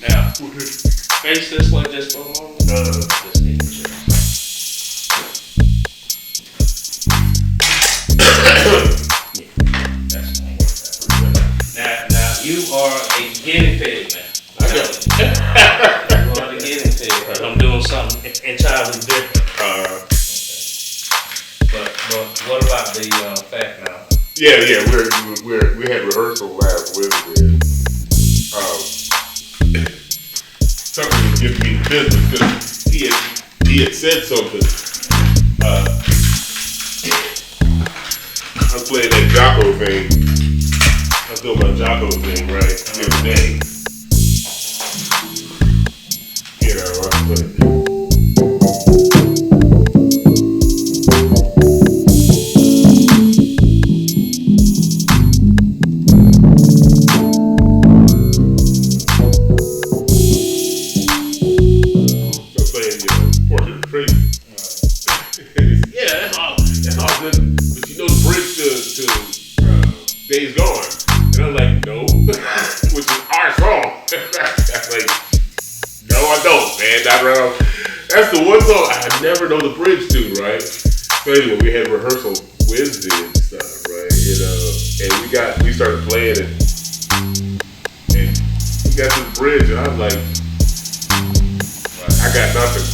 Now, face this one just for a moment. Just need to check. That's gonna work out. Now you are a guinea pig, man. I got it. You are the guinea pig, because I'm doing something entirely different. But what about the fact now? Yeah. We had rehearsal last Wednesday. Something was giving me the business because he had said something. I was playing that Jocko thing. I was doing my Jocko thing right the other day. You know, I put it. Days Gone. And I'm like, no, which is our song. I'm like, no, I don't, man. That's the one song I never know the bridge to, right? So anyway, we had rehearsal Wednesday and stuff, right? You know, and we started playing it, and we got to the bridge, and I was like, I got nothing.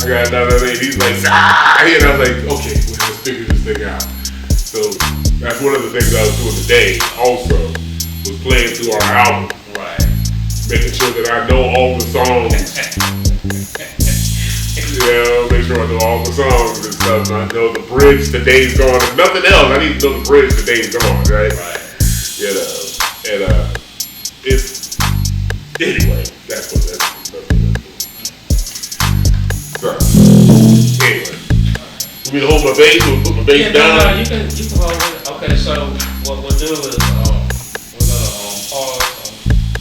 And he's like, and I was like, okay, let's figure this thing out. So that's one of the things I was doing today also, was playing through our album. Right. Making sure that I know all the songs. Make sure I know all the songs and stuff. And I know the bridge to Days Gone. If nothing else, I need to know the bridge to Days Gone, right? Right. You know, and it's, anyway, that's what that's. So, anyway. You mean to hold my bass or put my bass down? No, you can hold it. Okay, so what we'll do is we're gonna pause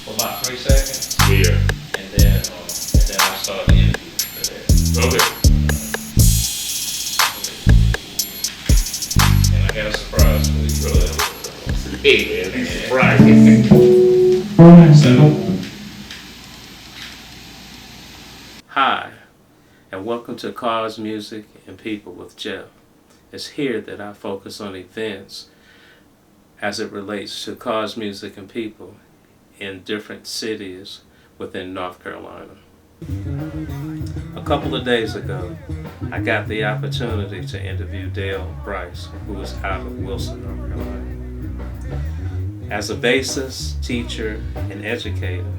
for about 3 seconds. Yeah. And then I'll start the interview for that. Okay. And I got a surprise for you. Hey man, he's surprised. Alright, so hi. And welcome to Cars, Music, and People with Jeff. It's here that I focus on events as it relates to cars, music, and people in different cities within North Carolina. A couple of days ago, I got the opportunity to interview Bryce, who was out of Wilson, North Carolina. As a bassist, teacher, and educator,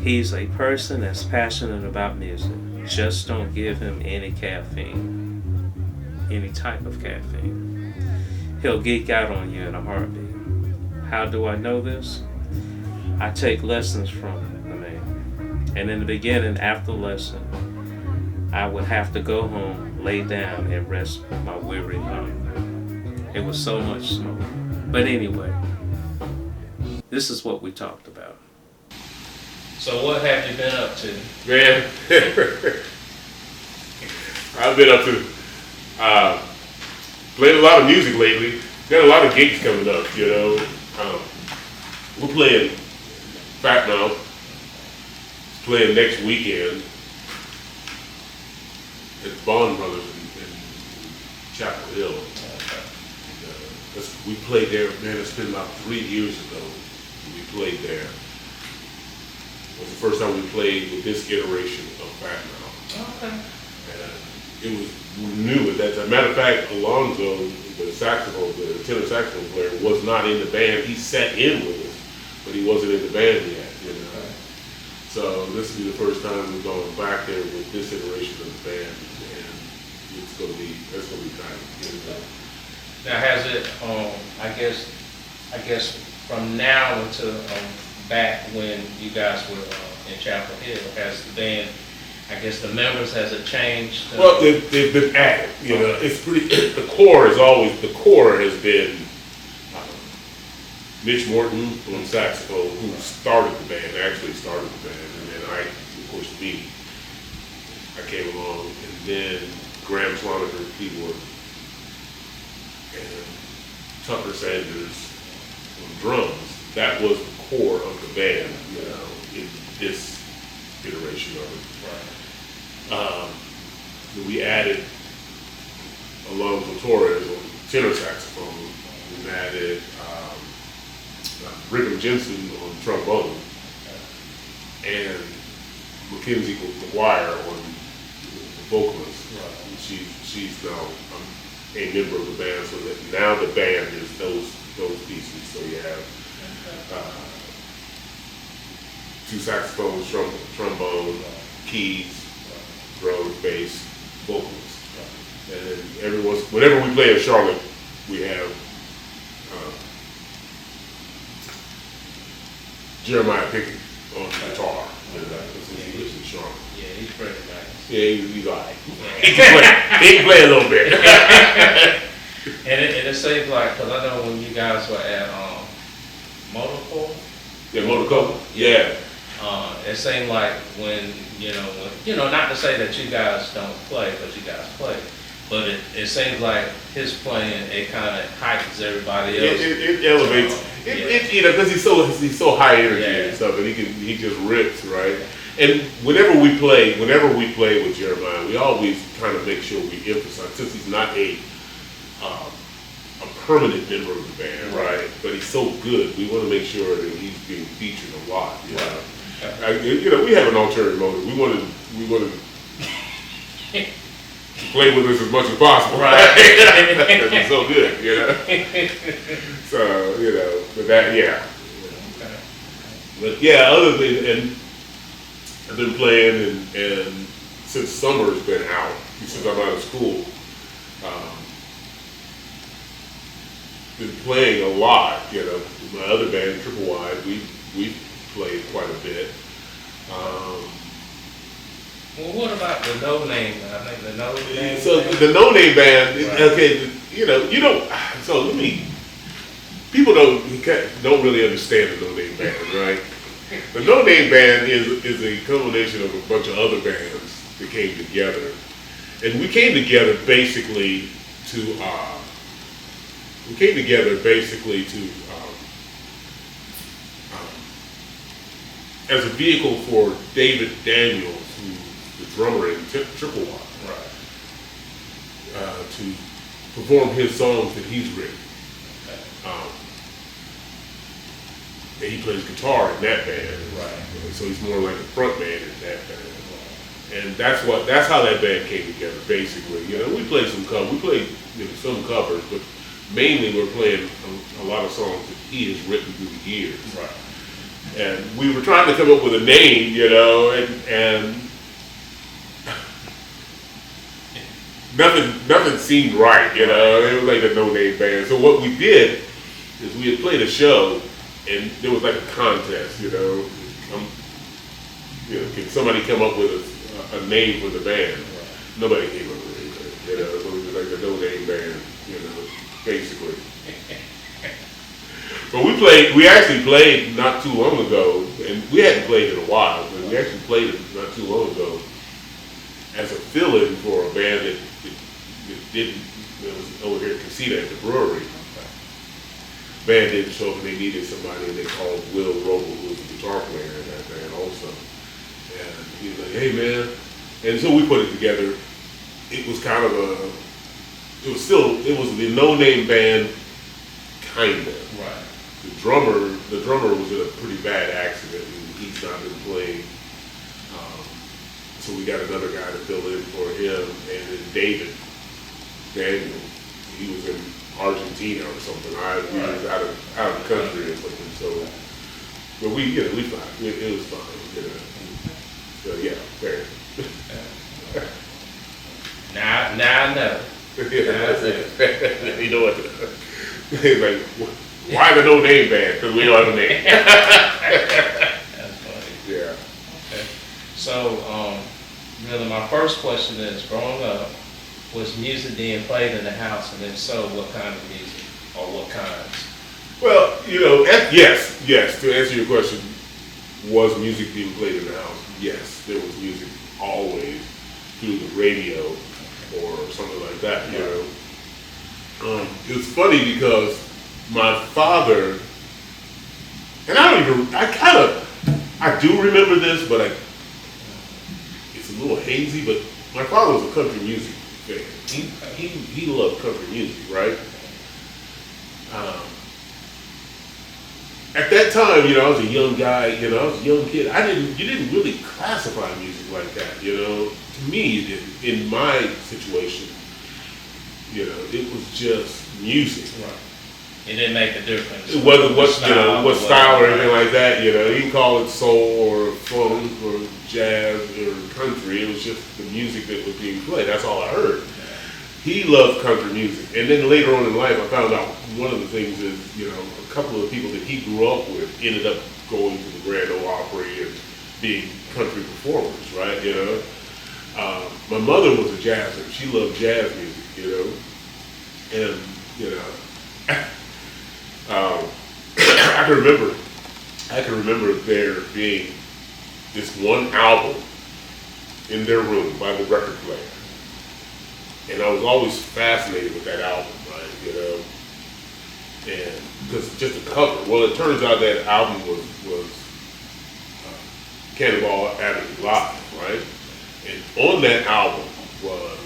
he's a person that's passionate about music. Just don't give him any caffeine, any type of caffeine. He'll geek out on you in a heartbeat. How do I know this? I take lessons from the man. And in the beginning, after lesson, I would have to go home, lay down, and rest my weary mind. It was so much smoke. But anyway, this is what we talked about. So what have you been up to? Man, I've been up to playing a lot of music lately. Got a lot of gigs coming up, you know. We're playing Fat Mouth. Playing next weekend at Bond Brothers in Chapel Hill. We played there, man, it's been about 3 years ago we played there. It was the first time we played with this iteration of Fat Mouth. Okay. And it was new at that time. Matter of fact, Alonzo, the tenor saxophone player, was not in the band. He sat in with us, but he wasn't in the band yet, you know. Right. So this will be the first time we're going back there with this iteration of the band, and that's gonna be tight. You know. Now has it, I guess from now until back when you guys were in Chapel Hill? Has the band, I guess the members, has it changed? Well, they've been added. You know, it's pretty. The core has been Mitch Morton on saxophone, who started the band, actually started the band, and then I, of course, I came along, and then Graham Swaniger keyboard, and Tucker Sanders on drums. That was the core of the band, you know, in this iteration of it. Then we added Alonzo Torres on tenor saxophone. We added Brigham Jensen on trombone, and Mackenzie McGuire on the vocalist. She's now a member of the band, so that now the band is those pieces. So you have two saxophones, trombone, keys, drums, bass, vocals. And then whenever we play in Charlotte, we have Jeremiah Pickett on guitar. He lives in Charlotte. Yeah, he's pretty nice. Yeah, he's all right. He can play a little bit. And it seems like, because I know when you guys were at Motorcore. Yeah, Motorcore. Yeah. It seemed like when, not to say that you guys don't play, but you guys play, but it seems like his playing, it kind of hypes everybody else. It elevates. Because he's so high energy and stuff, and he just rips, right? And whenever we play with Jeremiah, we always kind of make sure we emphasize, since he's not a permanent member of the band, right? But he's so good, we want to make sure that he's being featured a lot. We have an ulterior motive. We want to play with us as much as possible, right? Because he's so good, So but that, yeah. But yeah, other than, and I've been playing, and since summer's been out, since I'm out of school, been playing a lot. My other band, Triple Wide, we played quite a bit. Well, what about the No Name? I think the No Name. So the No Name band, right. Okay, you don't. So people don't really understand the No Name band, right? The No Name band is a combination of a bunch of other bands that came together, and we came together basically to as a vehicle for David Daniels, who's the drummer in Triple Wide, right. To perform his songs that he's written. And he plays guitar in that band, right? So he's more like a front man in that band. And that's how that band came together. Basically, we played some covers, some covers, but mainly we're playing a lot of songs that he has written through the years. Right. And we were trying to come up with a name, and nothing seemed right, It was like a No Name band. So what we did is we had played a show, and there was like a contest, can somebody come up with a name for the band? Right. Nobody came up with anything, So it was like a No Name band, basically. But we actually played not too long ago, and we hadn't played in a while, but we actually played it not too long ago as a fill-in for a band that was over here at Casita at the brewery. Band didn't show up, and they needed somebody, and they called Will Roble, who was the guitar player in that band also. And he was like, "Hey man," and so we put it together. It was kind of it was the No Name band, kind of. Right. The drummer was in a pretty bad accident, and he's not been playing. So we got another guy to fill in for him, and then David Daniel, he was in Argentina or something. He was out of the country or something. So, but we fine. It was fine. So yeah, fair. Now I know. You know what? Like, Why the no name band? Because we don't have a name. That's funny. Yeah. Okay. So, really, my first question is, growing up, was music being played in the house, and if so, what kind of music, or what kinds? Well, yes. To answer your question, was music being played in the house? Yes, there was music always through the radio or something like that. You know, it's funny because my father, and I do remember this, but it's a little hazy. But my father was a country music fan. He loved country music, right? At that time, I was a young guy. I was a young kid. You didn't really classify music like that. To me, you didn't. In my situation, it was just music. Right. It didn't make a difference. It wasn't what style or anything like that. You can call it soul or funk or jazz or country. It was just the music that was being played. That's all I heard. He loved country music, and then later on in life, I found out one of the things is, a couple of the people that he grew up with ended up going to the Grand Ole Opry and being country performers, right? My mother was a jazzer. She loved jazz music, and I can remember there being this one album in their room by the record player. And I was always fascinated with that album, right? And because just the cover. Well, it turns out that album was Cannonball Avenue Live, right? And on that album was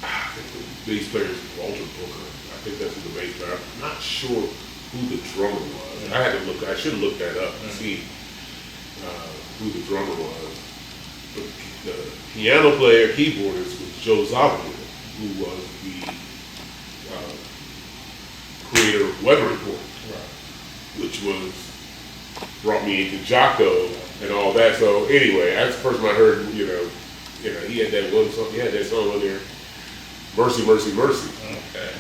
I think the bass player is Walter Booker. I think that's who the bass player. I'm not sure who the drummer was. I should have looked that up to see who the drummer was. But the piano player, keyboardist was Joe Zawinul, who was the creator of Weather Report, which brought me into Jocko and all that. So anyway, that's the first time I heard, he had that one song, he had that song on there, Mercy, Mercy, Mercy. Okay.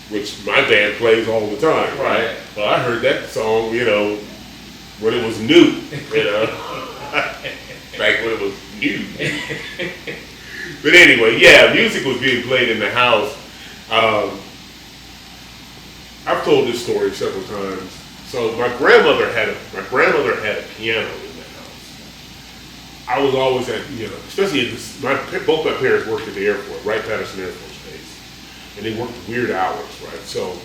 Which my band plays all the time, right? Well, I heard that song, when it was new, back when it was new. But anyway, yeah, music was being played in the house. I've told this story several times. So my grandmother had a piano in the house. I was always especially both my parents worked at the airport, Wright-Patterson Air Force Base, and they worked weird hours, right? So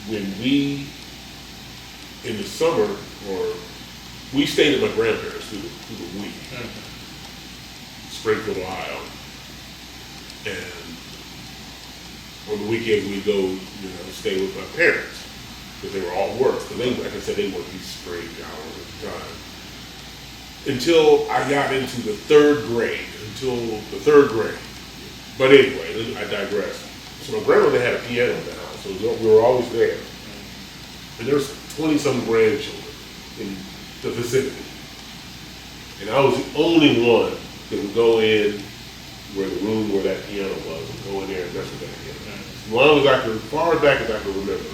when we in the summer, we stayed at my grandparents through the week, Springfield, Ohio, and on the weekends we'd go, stay with my parents because they were all work. And they, like I said, they worked these strange hours at the time. Until I got into the third grade. But anyway, I digress. So my grandmother had a piano in the house, so we were always there. And there's 20-some grandchildren in the vicinity. And I was the only one that would go in where the room where that piano was and go in there and mess with that piano. As far back as I can remember,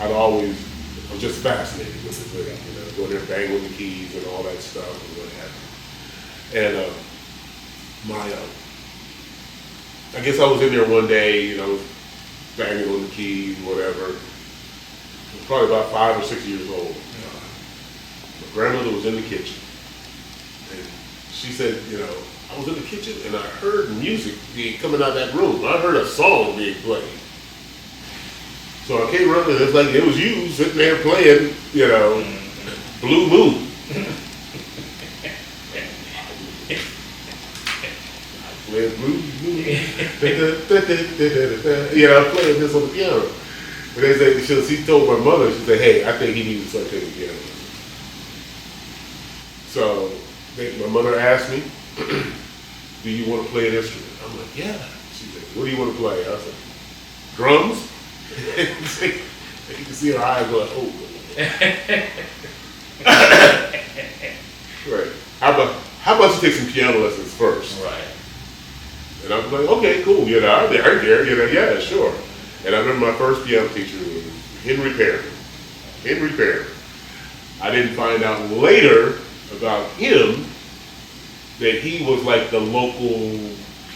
I was just fascinated with it, going there banging with the keys and all that stuff and what happened. And I guess I was in there one day, banging on the keys, whatever. I was probably about 5 or 6 years old. My grandmother was in the kitchen, and she said, I was in the kitchen and I heard music coming out of that room. I heard a song being played. So I came running, and it's like it was you sitting there playing, Blue Moon. I played Blue Moon. Playing this on the piano. And they said, she told my mother, she said, hey, I think he needs to start taking piano lessons. So my mother asked me, do you want to play an instrument? I'm like, yeah. She said, what do you want to play? I said, drums? You can see her eyes going, oh. Right. How about you take some piano lessons first? Right. And I was like, okay, cool, you know, I care, you know, yeah, sure. And I remember my first piano teacher was Henry Perry. Henry Perry. I didn't find out later about him that he was like the local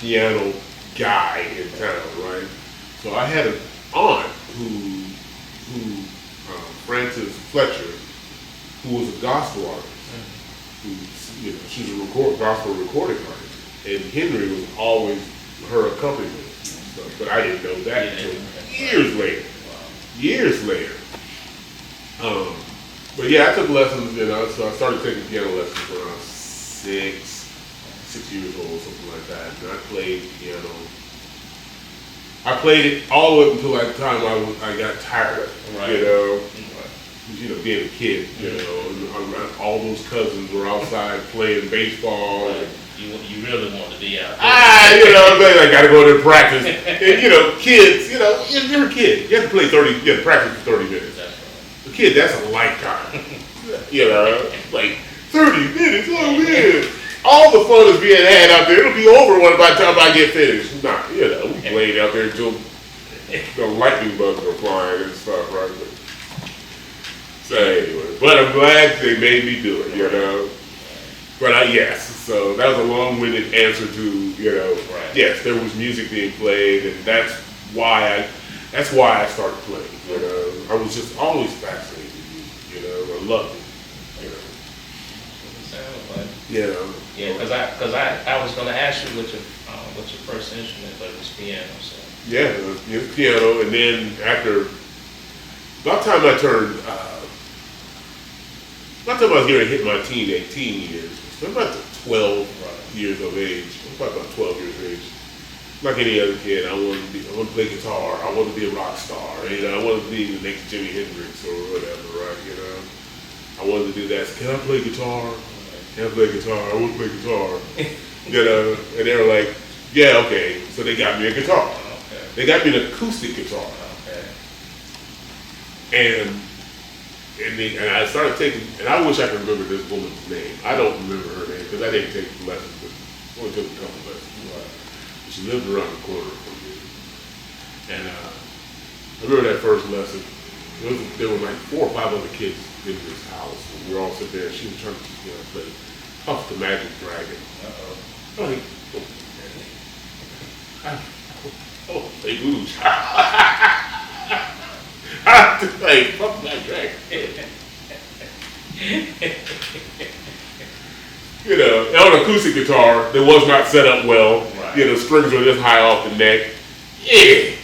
piano guy in town, right? So I had an aunt who Frances Fletcher, who was a gospel artist. Who, you know, she's a gospel recording artist, and Henry was always her accompaniment and stuff. But I didn't know that until years later. Years later. But yeah, I took lessons, you know, so I started taking piano lessons when I was 6 years old, something like that. And I played piano. I played it all the way up until that time I got tired of it, Right. you know. You know, being a kid, you know, and all those cousins were outside playing baseball. Right. You really want to be out there. You know, I gotta go there and practice. And, you know, kids, you know, you're a kid. You have to play 30, you have to practice for 30 minutes. That's right. A kid, that's a lifetime. You know, like 30 minutes, oh man. All the fun is being had out there. It'll be over by the time I get finished. Nah, you know, we played out there until the lightning bugs were flying and stuff, right? So anyway, but I'm glad they made me do it, you know. But yes, so that was a long-winded answer to, you know, right. Yes, there was music being played, and that's why I started playing, you know. I was just always fascinated with music, you know. I loved it, you know. Sounds like. You know. Yeah, because I was going to ask you what your first instrument, but it was piano. So. Yeah, it was piano, and then about the time I turned. By the time I was going to hit my 18 years, so about 12 years of age, about 12 years of age. Like any other kid, I wanted to play guitar. I wanted to be a rock star. You know, I wanted to be the next Jimi Hendrix or whatever, right? You know, I wanted to do that. Can I play guitar? Can I play guitar? I want to play guitar. You know, and they were like, yeah, okay. So they got me a guitar. Okay. They got me an acoustic guitar. Okay. And I started taking, and I wish I could remember this woman's name. I don't remember her name because I didn't take lessons, but only took a couple lessons. Right. She lived around the corner from me. And I remember that first lesson. There were like 4 or 5 other kids in this house. And we were all sitting there, and she was trying to teach me how to play Puff the Magic Dragon. I'm like, oh, they lose. Like, Puff the Magic Dragon. You know, on an acoustic guitar that was not set up well. Right. You know, strings were this high off the neck. Yeah.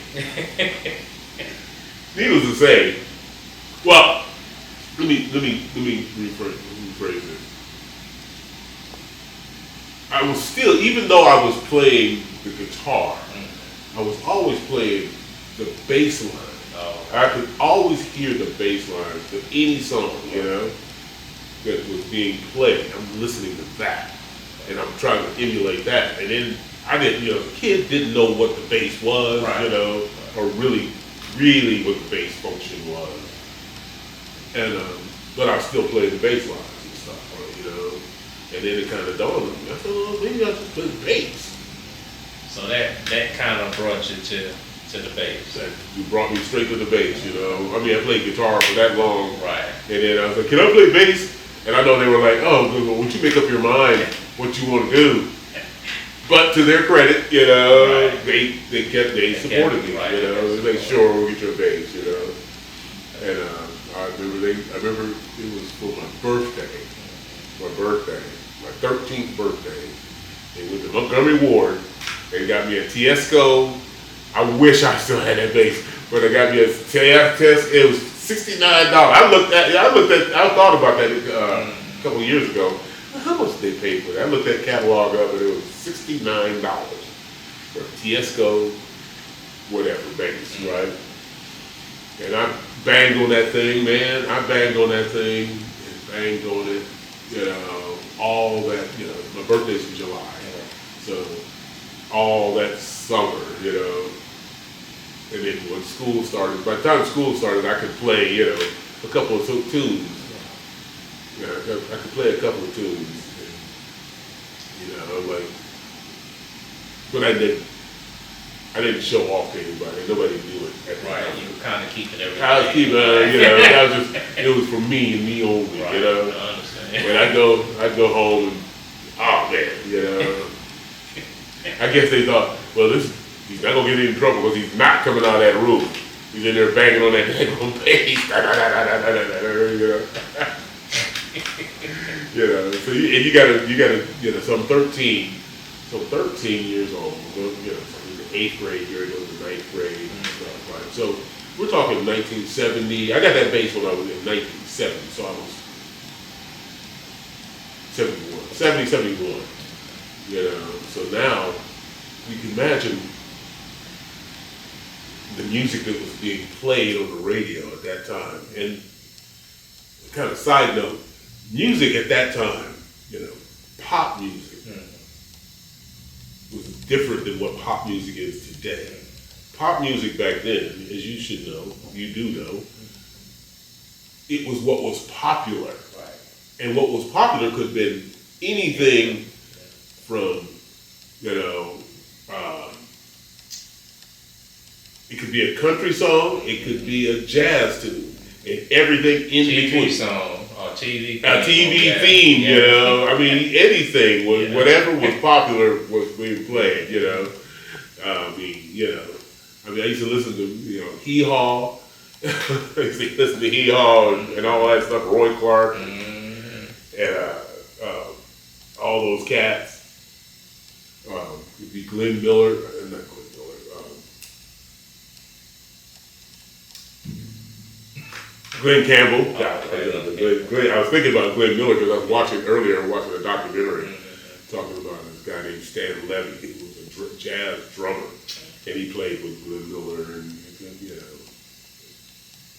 Needless to say, well, let me rephrase this. I was still, even though I was playing the guitar, I was always playing the bass line. Oh. I could always hear the bass lines of any song, you know, that was being played. I'm listening to that, and I'm trying to emulate that. And then I didn't, you know, the kid didn't know what the bass was, right. You know, or really what the bass function was. And but I still played the bass lines and stuff, you know. And then it kind of dawned on me. I said, well, maybe I should play the bass. So that kind of brought you to the bass. That brought me straight to the bass, you know. I mean, I played guitar for that long. Right. And then I was like, can I play bass? And I know they were like, oh, well, would you make up your mind what you want to do? But to their credit, you know, right. they supported me, right. You know. They said, sure, we'll get you a bass, you know. And I remember it was for my birthday, my 13th birthday. They went to Montgomery Ward. They got me a Tiesco. I wish I still had that bass, but they got me a Tiesco. It was $69. I thought about that a couple of years ago. How much did they pay for that? I looked that catalog up, and it was $69 for a Tiesco, whatever bass, right? And I banged on that thing, man. I banged on that thing and banged on it, you know, all that, you know, my birthday's in July. So all that summer, you know. And then when school started, by the time school started, I could play, you know, a couple of tunes. You know, I could play a couple of tunes. And, you know, like, but I didn't show off to anybody. Nobody knew it at the Right, time. you were kind of keeping everything. I was keeping, that was just, it was for me and me only, Right, you know. I understand. When I'd go home and, oh man, you know. I guess they thought, well, he's not gonna get in trouble because he's not coming out of that room. He's in there banging on that daggone bass, you know. You know, so you gotta, so I'm 13. So 13 years old, you know, so in the 8th grade, you're going to the 9th grade and stuff, right? So we're talking 1970. I got that bass when I was in 1970, so I was 71. You know, so now you can imagine the music that was being played on the radio at that time. And kind of side note, music at that time, you know, pop music, was different than what pop music is today. Pop music back then, as you should know, you do know, it was what was popular. Right. And what was popular could have been anything from, you know, it could be a country song, it could be a jazz tune, and everything in between. Song. TV theme, you know. I mean, anything, whatever was popular was being played, you know. I used to listen to, you know, Hee Haw. I used to listen to Hee Haw and all that stuff, Roy Clark, and all those cats. It'd be Glenn Miller, not Glenn Miller. Glenn Campbell. Glenn, I was thinking about Glenn Miller because I was watching a documentary talking about this guy named Stan Levy. He was a jazz drummer, and he played with Glenn Miller and you know,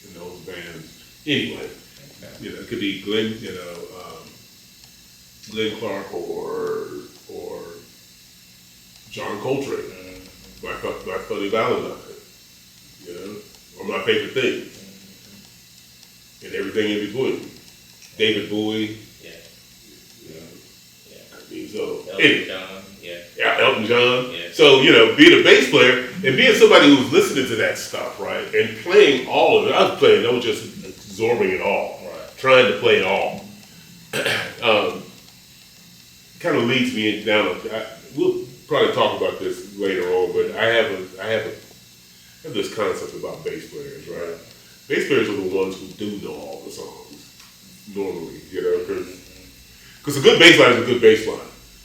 in those bands. Anyway, you know, it could be Glenn, you know, Glenn Clark or John Coltrane, my Funny Valentine, you know, or My Favorite Thing. And everything in between. David Bowie. Yeah. You know, yeah. I mean, so. Elton John. Yeah, Elton John. Yeah. So, you know, being a bass player and being somebody who's listening to that stuff, right? And playing all of it. I was just absorbing it all. Right. Trying to play it all. Kind of leads me down. We'll probably talk about this later on, but I have this concept about bass players, right? Bass players are the ones who do know all the songs, normally, you know, because a good bass line is a good bass line.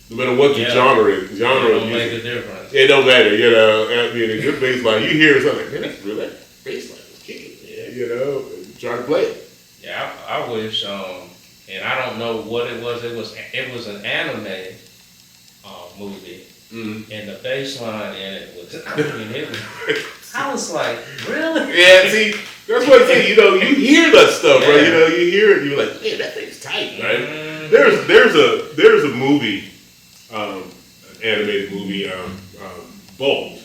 No matter what the genre is. It don't make a difference. It don't matter, you know. I mean, a good bass line, you hear something like, man, that's really, that bass line is kicking, you know, and try to play it. Yeah, I wish, and I don't know what it was. It was an anime movie, and the bass line in it was, I was like, really? Yeah, see, that's what I say, you know, you hear that stuff, right? You know, you hear it, you're like, man, that thing's tight, right? There's a movie, an animated movie, Bolt,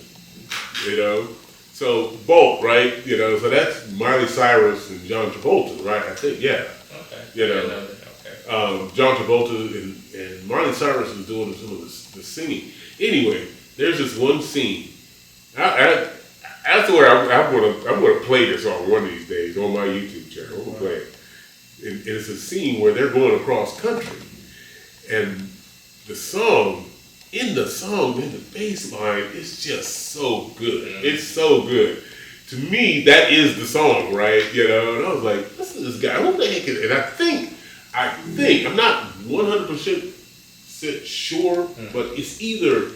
you know? So, Bolt, right? You know, so that's Miley Cyrus and John Travolta, right? I think, yeah. Okay. You know, John Travolta and Miley Cyrus is doing some of the singing. Anyway, there's this one scene. That's where I'm gonna play this on one of these days on my YouTube channel. I'm gonna play it. And it's a scene where they're going across country, and in the bass line, it's just so good. Yeah. It's so good. To me, that is the song, right? You know, and I was like, listen to this guy. Who the heck is? And I think I'm not 100% sure, but it's either.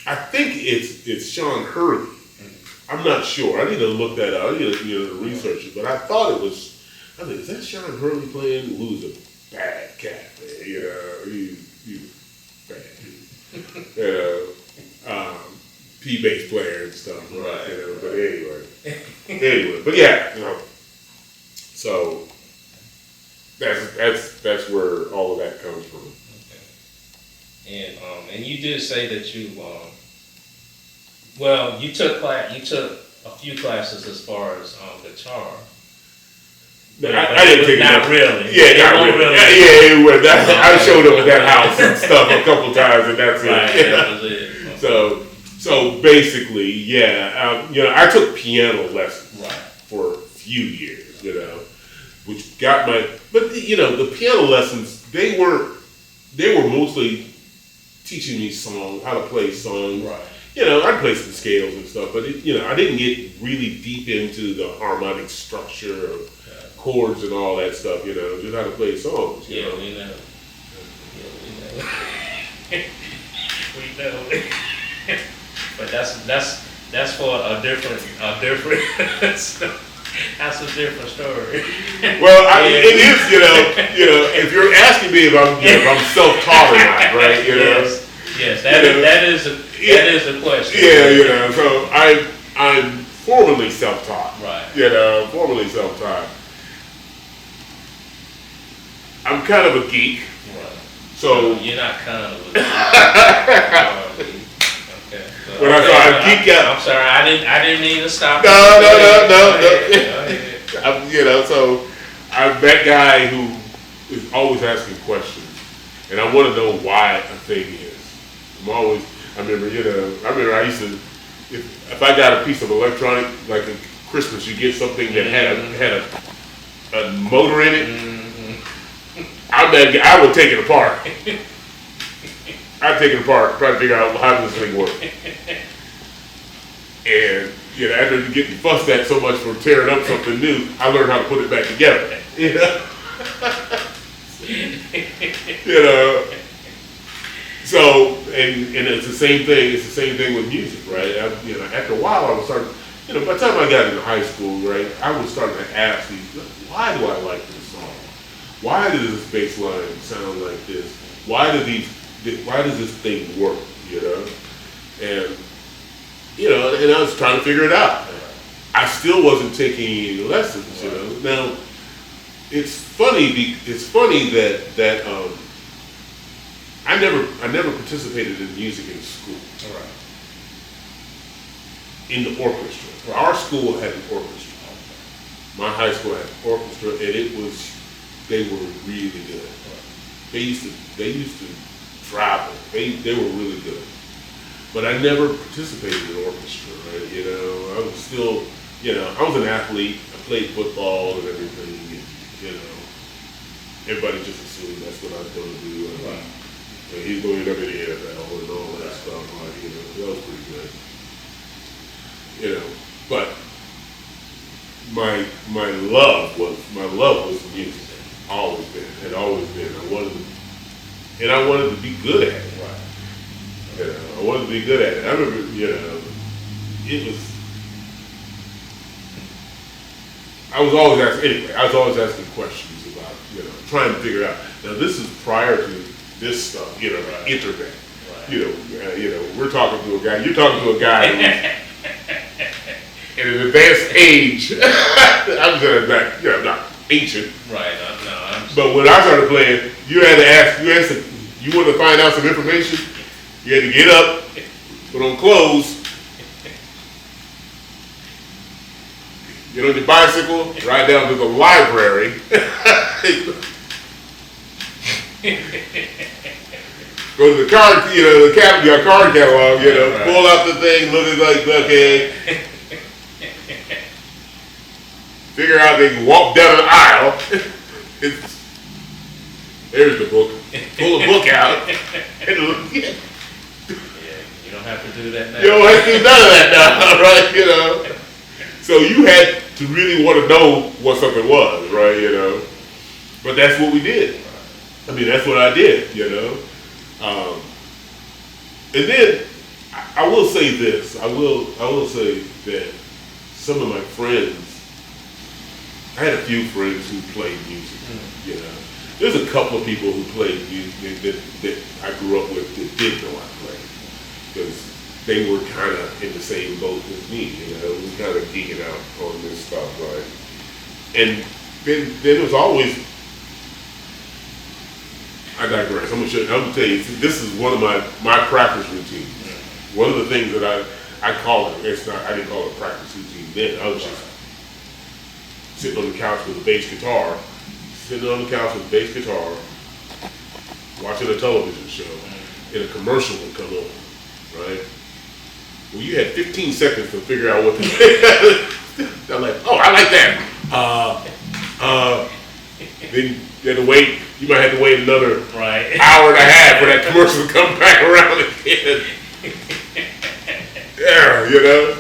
I think it's Sean Hurley. I'm not sure. I need to look that up. I need to research it. But I thought it was. I mean, is that Sean Hurley playing? Who's a bad cat, man? You know, he's bad. You know, P-bass player and stuff, right? You know, but anyway, but yeah, you know. So that's where all of that comes from. Okay. And you did say that you you took a few classes as far as guitar. I didn't take it. Not really. Yeah, not really. Yeah, it was. I showed up at that house and stuff a couple times, and that's Right, it. that was it. So basically, yeah, I took piano lessons for a few years, which got but the piano lessons, they were mostly teaching me songs, how to play songs. Right. I'd play some scales and stuff, but I didn't get really deep into the harmonic structure of chords and all that stuff, just how to play songs. We know. We know. But that's for a different that's a different story. Well, it is, if you're asking me if I'm self-taught or not, right? Yes, that is a question. Yeah, so I'm formerly self-taught. Right. Formerly self-taught. I'm kind of a geek. Right. So you're not kind of a geek. Okay. So, when I saw a geek out. I'm sorry, I didn't mean to stop. No. So I'm that guy who is always asking questions, and I want to know why a thing is. I remember I used to, if I got a piece of electronic, like at Christmas, you get something that had a motor in it. Mm-hmm. I would take it apart. I'd take it apart, try to figure out how does this thing work. And after getting fussed at so much for tearing up something new, I learned how to put it back together. So and it's the same thing. It's the same thing with music, right? After a while, I was starting. By the time I got into high school, right, I was starting to ask these, why do I like this song? Why does this bass line sound like this? Why does this thing work? And and I was trying to figure it out. I still wasn't taking any lessons. Now it's funny. It's funny that I never participated in music in school. Right. In the orchestra. Our school had an orchestra. My high school had an orchestra, and they were really good. Right. They used to travel. They were really good. But I never participated in orchestra, right? I was still, I was an athlete. I played football and everything, and, everybody just assumed that's what I was going to do. Right. And he's going to the NFL and all that stuff, that was pretty good. But my love was music. Always been, had always been. I wanted to be good at it. Right. I wanted to be good at it. I remember, I was always asking questions about, trying to figure out. Now this is prior to this stuff, Right. Internet. Right. We're talking to a guy. You're talking to a guy who's in an advanced age. I'm just not ancient. Right. No. But when I started playing, you had to ask. You wanted to find out some information. You had to get up, put on clothes, get on your bicycle, ride down to the library. Go to the card, the card catalog, Right. Pull out the thing, look at like, okay. Figure out they can walk down an aisle. There's the book. Pull the book out. And look. Yeah, you don't have to do that now. You don't have to do none of that now, right? So you had to really want to know what something was, right? But that's what we did. I mean, that's what I did, And then I will say this. I will say that some of my friends, I had a few friends who played music. There's a couple of people who played music that I grew up with that did know I played, because they were kind of in the same boat as me. We kind of geeking out on this stuff, right? And then it was always. I digress. I'm gonna tell you. This is one of my practice routines. One of the things that I call it. I didn't call it practice routine then. I was just sitting on the couch with a bass guitar, watching a television show, and a commercial would come on, right? Well, you had 15 seconds to figure out what to say. I'm like, oh, I like that. Then you had to wait. You might have to wait another hour and a half for that commercial to come back around again. Yeah, you know,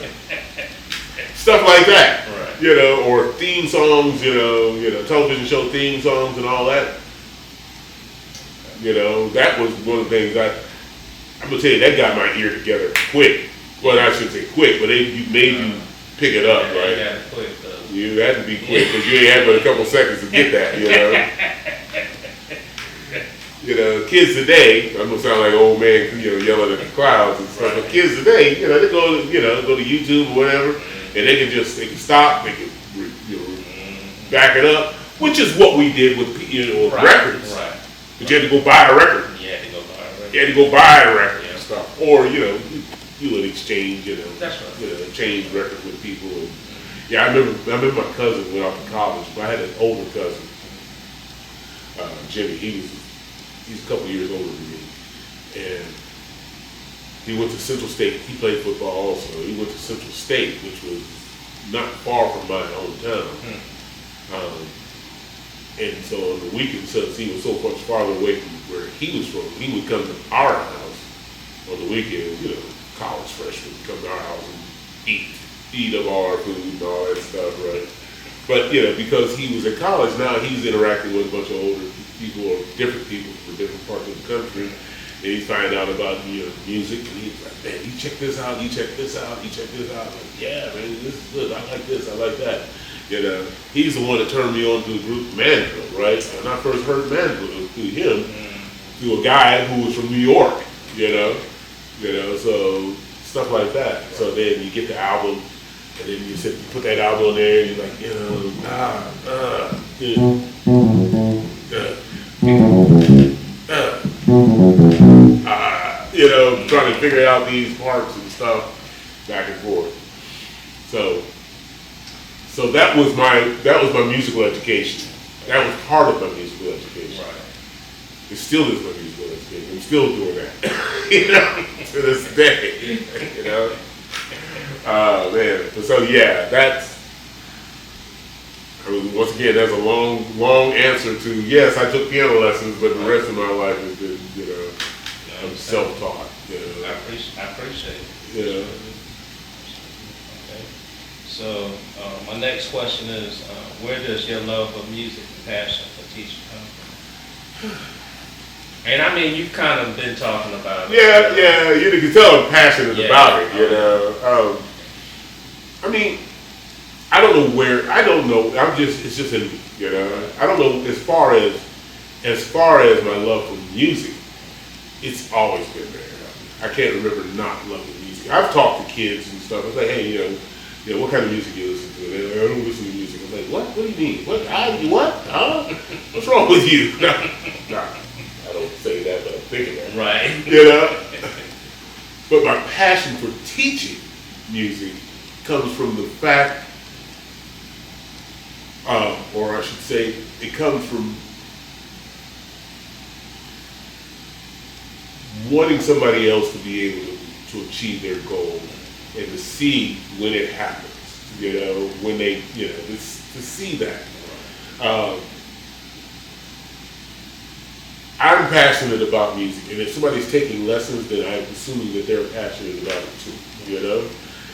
stuff like that. Right. You know, or theme songs. You know, television show theme songs and all that. You know, that was one of the things I'm gonna tell you, that got my ear together quick. Well, I shouldn't say quick, but you made you pick it up, right? You had to quick, though. You had to be quick because you ain't had but a couple seconds to get that, you know. You know, kids today, I'm gonna sound like an old man, you know, yelling at the clouds and stuff. But kids today, you know, they go to YouTube or whatever, and they can stop, they can back it up, which is what we did with records. Right. But you had to go buy a record. You had to go buy a record and stuff, or you would exchange, That's right. Change records with people. And, yeah, I remember my cousin went off to college, but I had an older cousin, Jimmy. He's a couple years older than me, and he went to Central State. He played football also. He went to Central State, which was not far from my hometown. And so on the weekends, since he was so much farther away from where he was from, he would come to our house on the weekends. College freshmen would come to our house and eat of our food and all that stuff, right? But because he was in college, now he's interacting with a bunch of older people or different people from different parts of the country, and he's finding out about music, and he's like, man, you check this out, you check this out, you check this out. I'm like, yeah, man, this is good. I like this, I like that. He's the one that turned me on to the group Manville, right? And I first heard Manville through him, through a guy who was from New York, so stuff like that. So then you get the album, and then you put that album on there, and you're like, trying to figure out these parts and stuff back and forth. So that was my musical education. That was part of my musical education. Right. It still is my musical education. I'm still doing that, to this day, man. So yeah, once again, that's a long answer to, yes, I took piano lessons, but the rest of my life has been, I'm self-taught. I appreciate it. Okay. So my next question is, where does your love of music and passion for teaching come from? And I mean, you've kind of been talking about it. Yeah, you can tell I'm passionate about it, I mean, I don't know where, it's just in me, I don't know, as far as my love for music, it's always been there. I can't remember not loving music. I've talked to kids and stuff. I say, hey, what kind of music you listen to? I don't listen to music. I'm like, what? What do you mean? What? Huh? What's wrong with you? Nah, I don't say that, but I'm thinking that. Right. But my passion for teaching music comes from the fact, or I should say, it comes from wanting somebody else to be able to achieve their goal and to see when it happens, when they, to see that. I'm passionate about music, and if somebody's taking lessons, then I'm assuming that they're passionate about it too,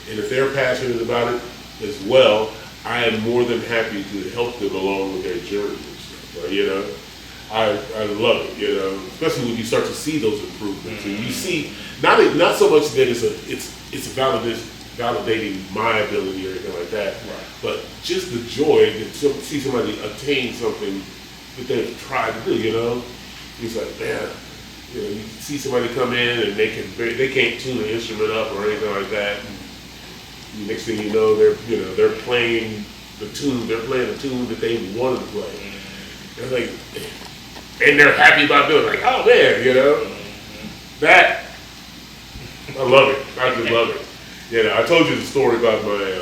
And if they're passionate about it as well, I am more than happy to help them along with their journey and stuff, right? I love it, especially when you start to see those improvements, and you see not so much that it's validating my ability or anything like that, right, but just the joy to see somebody attain something that they've tried to do. It's like, man, you see somebody come in and they can't tune an instrument up or anything like that. And next thing you know, they're playing the tune that they wanted to play. And like, and they're happy about doing it. Like, oh man, that I love it. I just love it. I told you the story about my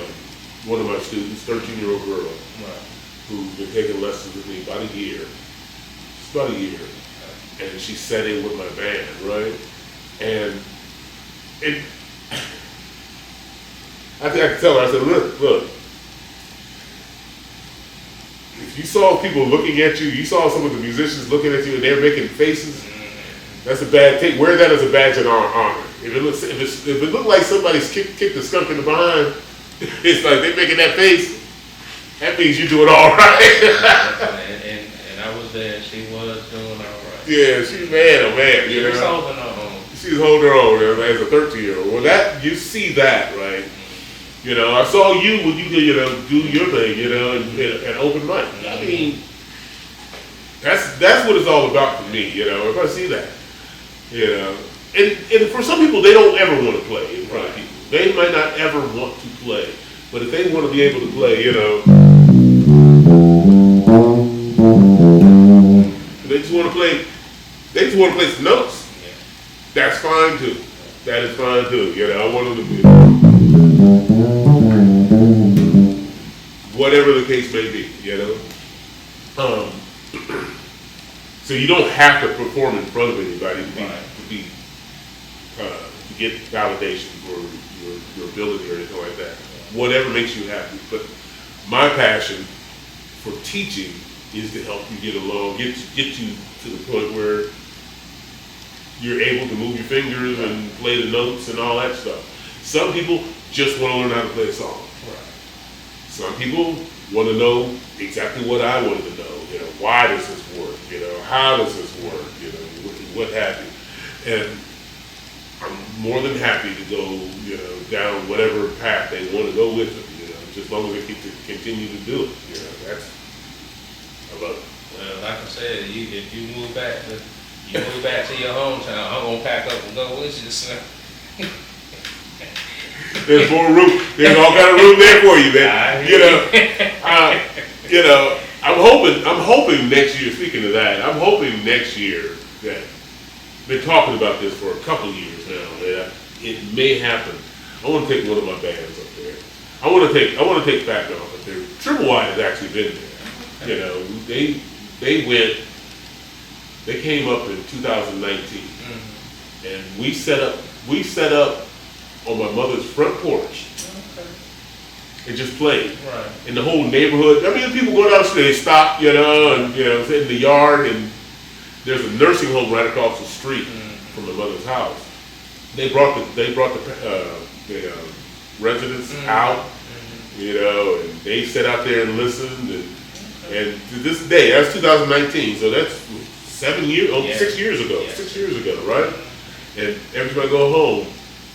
one of my students, 13-year-old girl. Right. who's been taking lessons with me about a year. Just about a year. And she sat in with my band, right? And I think I could tell her, I said, look, if you saw people looking at you, you saw some of the musicians looking at you and they're making faces, that's a bad take. Wear that as a badge of honor. If it looked like somebody's kicked the skunk in the behind, it's like they're making that face, that means you're doing all right. and I was there, she was doing all right. Yeah, she's man, She was holding her own. She's holding her own as a 13-year-old. Well, that you see that, right? You know, I saw you when you do your thing, and open mic. I mean, that's what it's all about for me, if I see that, And for some people, they don't ever want to play in front of people. They might not ever want to play. But if they want to be able to play, they just want to play some notes. That's fine too. That is fine too. I want them to be whatever the case may be. So you don't have to perform in front of anybody to get validation for your ability or anything like that. Whatever makes you happy. But my passion for teaching is to help you get along, get you to the point where you're able to move your fingers and play the notes and all that stuff. Some people just want to learn how to play a song. Some people want to know exactly what I wanted to know. Why does this work? How does this work? What have you? And I'm more than happy to go, down whatever path they want to go with it. Just as long as they continue to do it. I love it. Well, like I said, if you move back to your hometown, I'm gonna pack up and go with you. So. There's more room. There's all kind of room there for you, man. I'm hoping next year. Speaking of that, I'm hoping next year that been talking about this for a couple of years now. That it may happen. I want to take one of my bands up there. I want to take Fat Dog up there. Triple Y has actually been there. They came up in 2019, and we set up on my mother's front porch. And just played. Right. In the whole neighborhood. I mean, people go down the street, they stop, and sit in the yard, and there's a nursing home right across the street from my mother's house. They brought the residents out, and they sat out there and listened, and to this day, that's 2019, so that's 6 years ago. Yeah. 6 years ago, right? And every time I go home,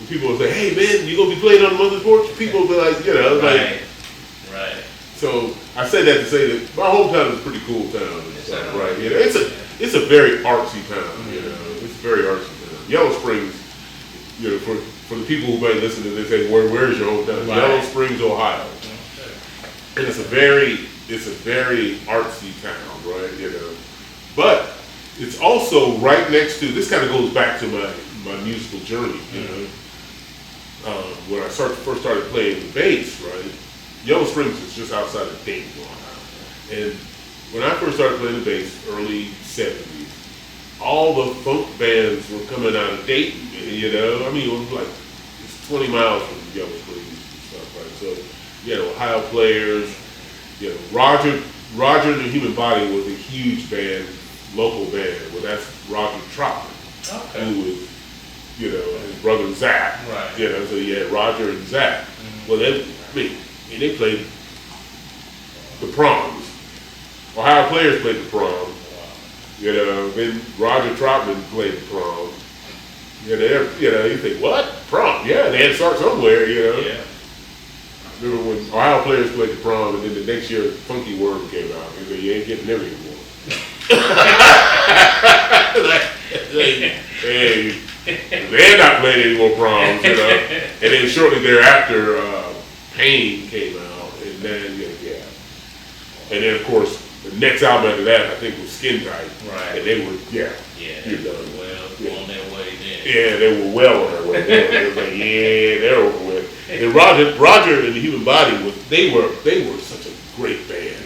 people will say, "Hey man, you gonna be playing on the mother's porch?" People will be like, Right. So I say that to say that my hometown is a pretty cool town, right? It's a very artsy town, It's a very artsy town. Yellow Springs, for the people who might listen to this, they say, "Where's your hometown?" Right. Yellow Springs, Ohio, and it's a very artsy town, right? But it's also right next to. This kind of goes back to my musical journey, When I first started playing the bass, right? Yellow Springs is just outside of Dayton, Ohio. And when I first started playing the bass, early 70s, all the funk bands were coming out of Dayton, I mean, it was like, it's 20 miles from Yellow Springs and stuff, right? So, Ohio Players, Roger and the Human Body was a huge band, local band. Well, that's Roger Troutman, who was, his brother Zach. Right. So you had Roger and Zach. Well, they played the Proms. Ohio Players played the Proms. Then Roger Troutman played the Proms. You think, what? Prom? Yeah, they had to start somewhere, Yeah. Remember when Ohio Players played the Prom, and then the next year Funky Worm came out. And you ain't getting them anymore. Hey, they're not playing any more Proms, And then shortly thereafter, Pain came out, and then and then of course the next album after that I think was Skin Tight, right? And they were you're done. Well, on their way then. Yeah, they were well on their way. They were like, they're over with. And Roger and the Human Body they were such a great band.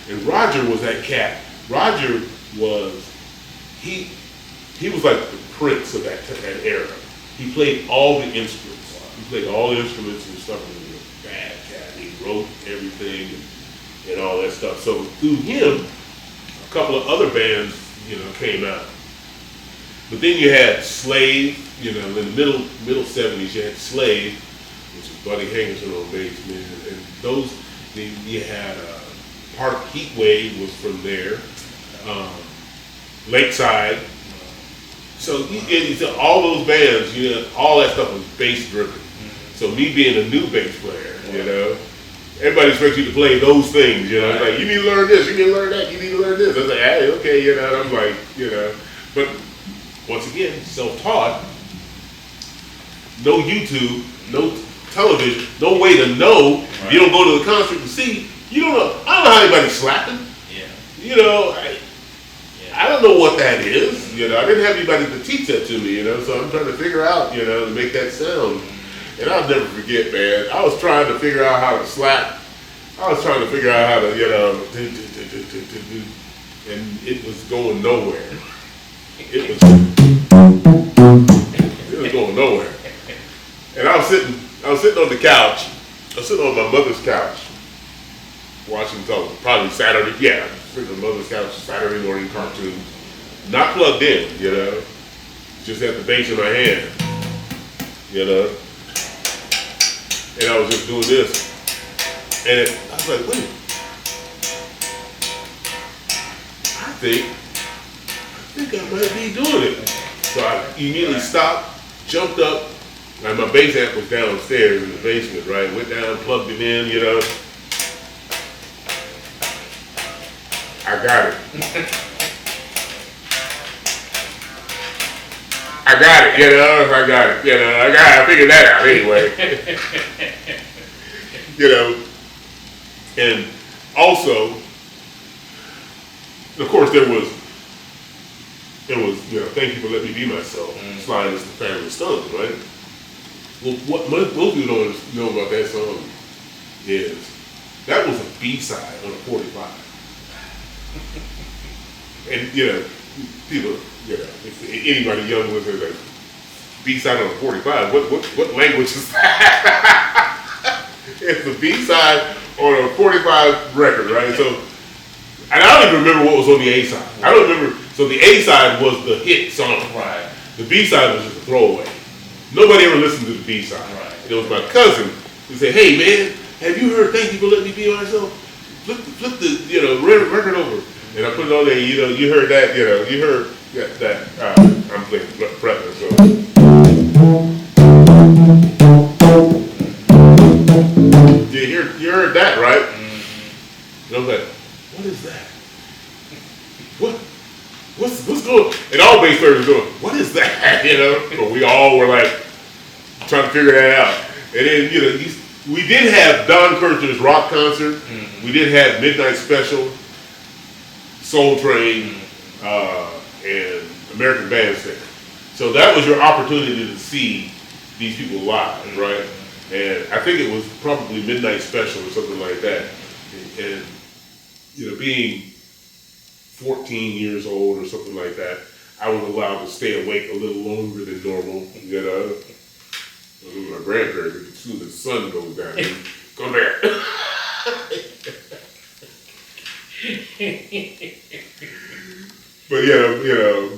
And Roger was that cat. Roger was, he was like the prince of that era. He played all the instruments. He played all the instruments and stuff. He was a bad cat. He wrote everything and all that stuff. So through him, a couple of other bands, came out. But then you had Slave, in the middle 70s, you had Slave, which is Buddy Hankerson on bass, man. And those, you had Park Heatwave was from there, Lakeside. So all those bands, all that stuff was bass driven. So me being a new bass player, everybody expects you to play those things, It's like, you need to learn this, you need to learn that, you need to learn this. I was like, hey, okay, I'm like, but once again, self-taught, no YouTube, no television, no way to know. Right. You don't go to the concert to see, you don't know. I don't know how anybody's slapping. Yeah. I don't know what that is. I didn't have anybody to teach that to me, so I'm trying to figure out, to make that sound. And I'll never forget, man, I was trying to figure out how to slap. I was trying to figure out how to, do, and it was going nowhere. It was going nowhere. And I was sitting on the couch. I was sitting on my mother's couch, watching television, probably Saturday, sitting on my mother's couch, Saturday morning cartoons, not plugged in, just had the bass in my hand, and I was just doing this, and I was like, wait, I think I might be doing it. So I immediately stopped, jumped up, and my bass amp was downstairs in the basement, right? Went down, plugged it in, I got it. I got it. I figured that out anyway. And also, of course, there was, thank you for letting me be myself, Slide is the Family Stone, right? Well, what most people don't know about that song is that was a B-side on a 45. And, people, if anybody young listening like, B-side on a 45, what language is that? It's the B-side on a 45 record, right? So, and I don't even remember what was on the A-side. I don't remember. So the A-side was the hit song. Right. The B-side was just a throwaway. Nobody ever listened to the B-side. Right. It was my cousin who said, hey man, have you heard Thank You for Letting Me Be Myself? Flip the record over. And I put it on there, you heard that, you heard that I'm playing Prepper, so. You heard that, right? Mm-hmm. And I was like, what is that? What's going on? And all bass players were going, what is that? But we all were like, trying to figure that out. And then, we did have Don Kirshner's rock concert. Mm-hmm. We did have Midnight Special, Soul Train, and American Bandstand. So that was your opportunity to see these people live, mm-hmm. right? And I think it was probably Midnight Special or something like that. And being 14 years old or something like that, I was allowed to stay awake a little longer than normal, My grandparents, as soon as the sun goes down, come back. But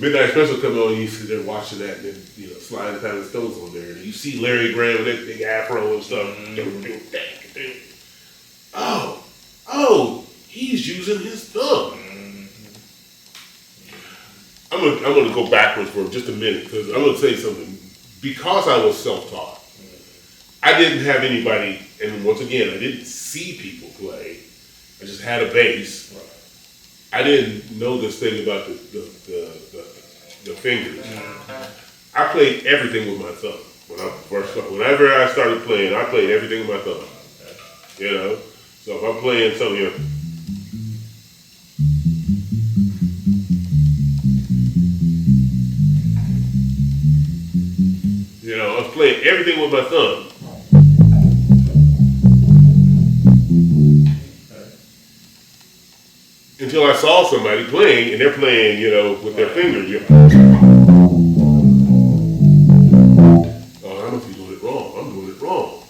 Midnight Special come on, you sit there watching that, and then Slide the Family Stones on there, and you see Larry Graham with that big afro and stuff. Mm-hmm. Oh, he's using his thumb. I'm gonna go backwards for just a minute because I'm gonna say something. Because I was self-taught, I didn't have anybody, and once again, I didn't see people play. I just had a bass. I didn't know this thing about the fingers. I played everything with my thumb. Whenever I started playing, I played everything with my thumb. So if I'm playing something, I was playing everything with my thumb. until I saw somebody playing, and they're playing, with their fingers. Oh, I must be doing it wrong. I'm doing it wrong.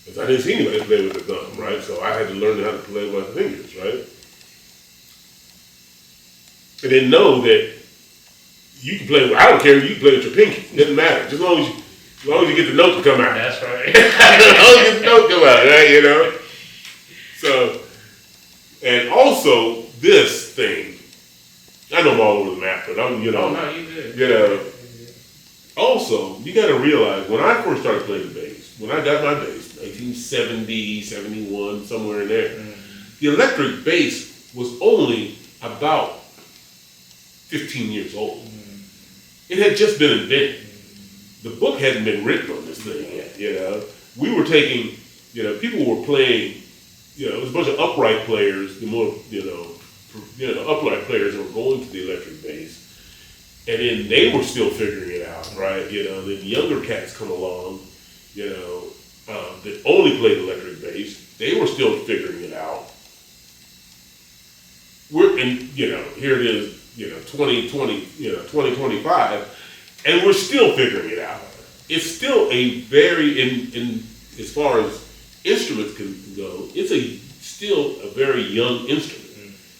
Because I didn't see anybody play with the thumb, right? So I had to learn how to play with my fingers, right? I didn't know that you can play with, I don't care, you can play with your pinky. It doesn't matter. Just as long as you get the note to come out. That's right. As long as you get the note to come out, right? So, and also this thing, I know I'm all over the map, but I'm, Oh, no, you did. Also, you got to realize, when I first started playing the bass, when I got my bass, 1970, 71, somewhere in there, the electric bass was only about 15 years old. It had just been invented. The book hadn't been written on this thing yet, We were taking, people were playing, it was a bunch of upright players, the more, upright players that were going to the electric bass. And then they were still figuring it out, right? Then the younger cats come along, that only played electric bass. They were still figuring it out. Here it is, 2025, and we're still figuring it out. It's still a very, in as far as instruments can go, it's still a very young instrument.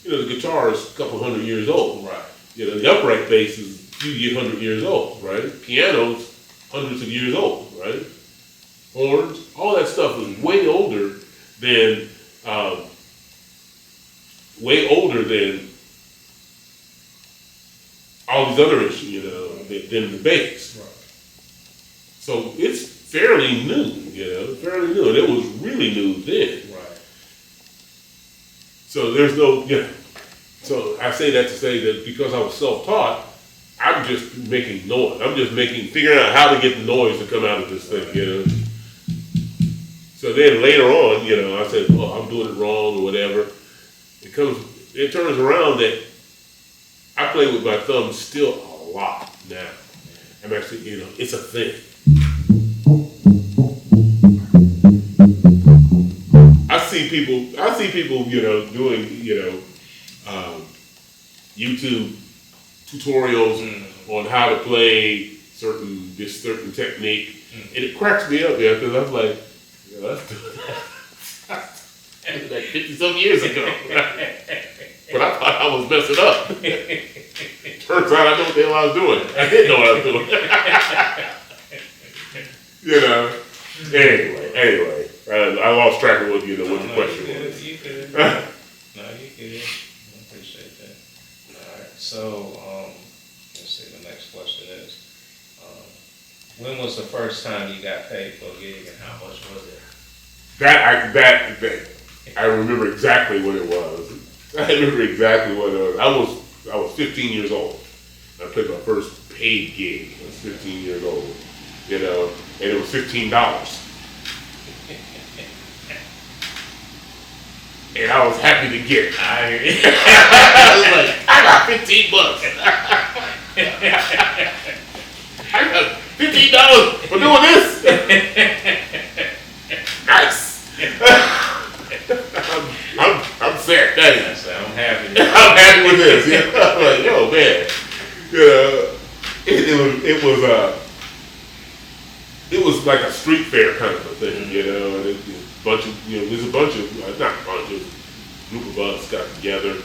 The guitar is a couple hundred years old. Right. The upright bass is a few hundred years old, right? Piano's hundreds of years old, right? Horns, all that stuff is way older than all these other instruments, than the bass. Right. So it's fairly new, fairly new, and it was really new then. Right. So there's no, So I say that to say that because I was self-taught, I'm just making noise. I'm just figuring out how to get the noise to come out of this thing, So then later on, I said, well, I'm doing it wrong or whatever. It turns around that I play with my thumb still a lot now. I'm actually, it's a thing. I see people, doing, YouTube tutorials on how to play this certain technique, and it cracks me up, because I'm like, that's like 50-some years ago. But I thought I was messing up. Turns out I know what the hell I was doing. I didn't know what I was doing. Anyway, I lost track of what the question was. You could. No, you could. I appreciate that. All right. So, let's see. The next question is, when was the first time you got paid for a gig, and how much was it? I remember exactly what it was. I was 15 years old. I played my first paid gig. I was 15 years old, and it was $15. And I was happy to get it. I was like, I got $15. I got $15 for doing this. Nice. I'm set. Thanks. I'm happy. I'm happy with this. I'm like, yo, man. It was like a street fair kind of a thing, and there's a bunch of, not a bunch of, group of us got together,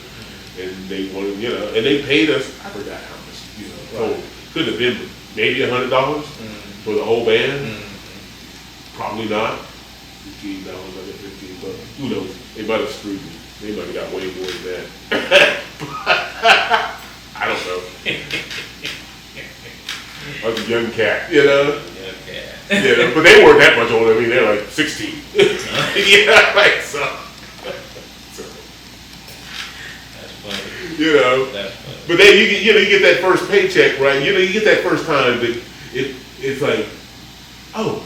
and they wanted, and they paid us, I forgot how much, could have been maybe $100 for the whole band. Probably not. $15, I got 15, but who knows? They might have screwed me. They might have got way more than that. I don't know. I was a young cat, Young cat. But they weren't that much older. I mean, they're like 16. So. That's funny. That's funny. But then you get that first paycheck, right? You get that first time that it's like, oh,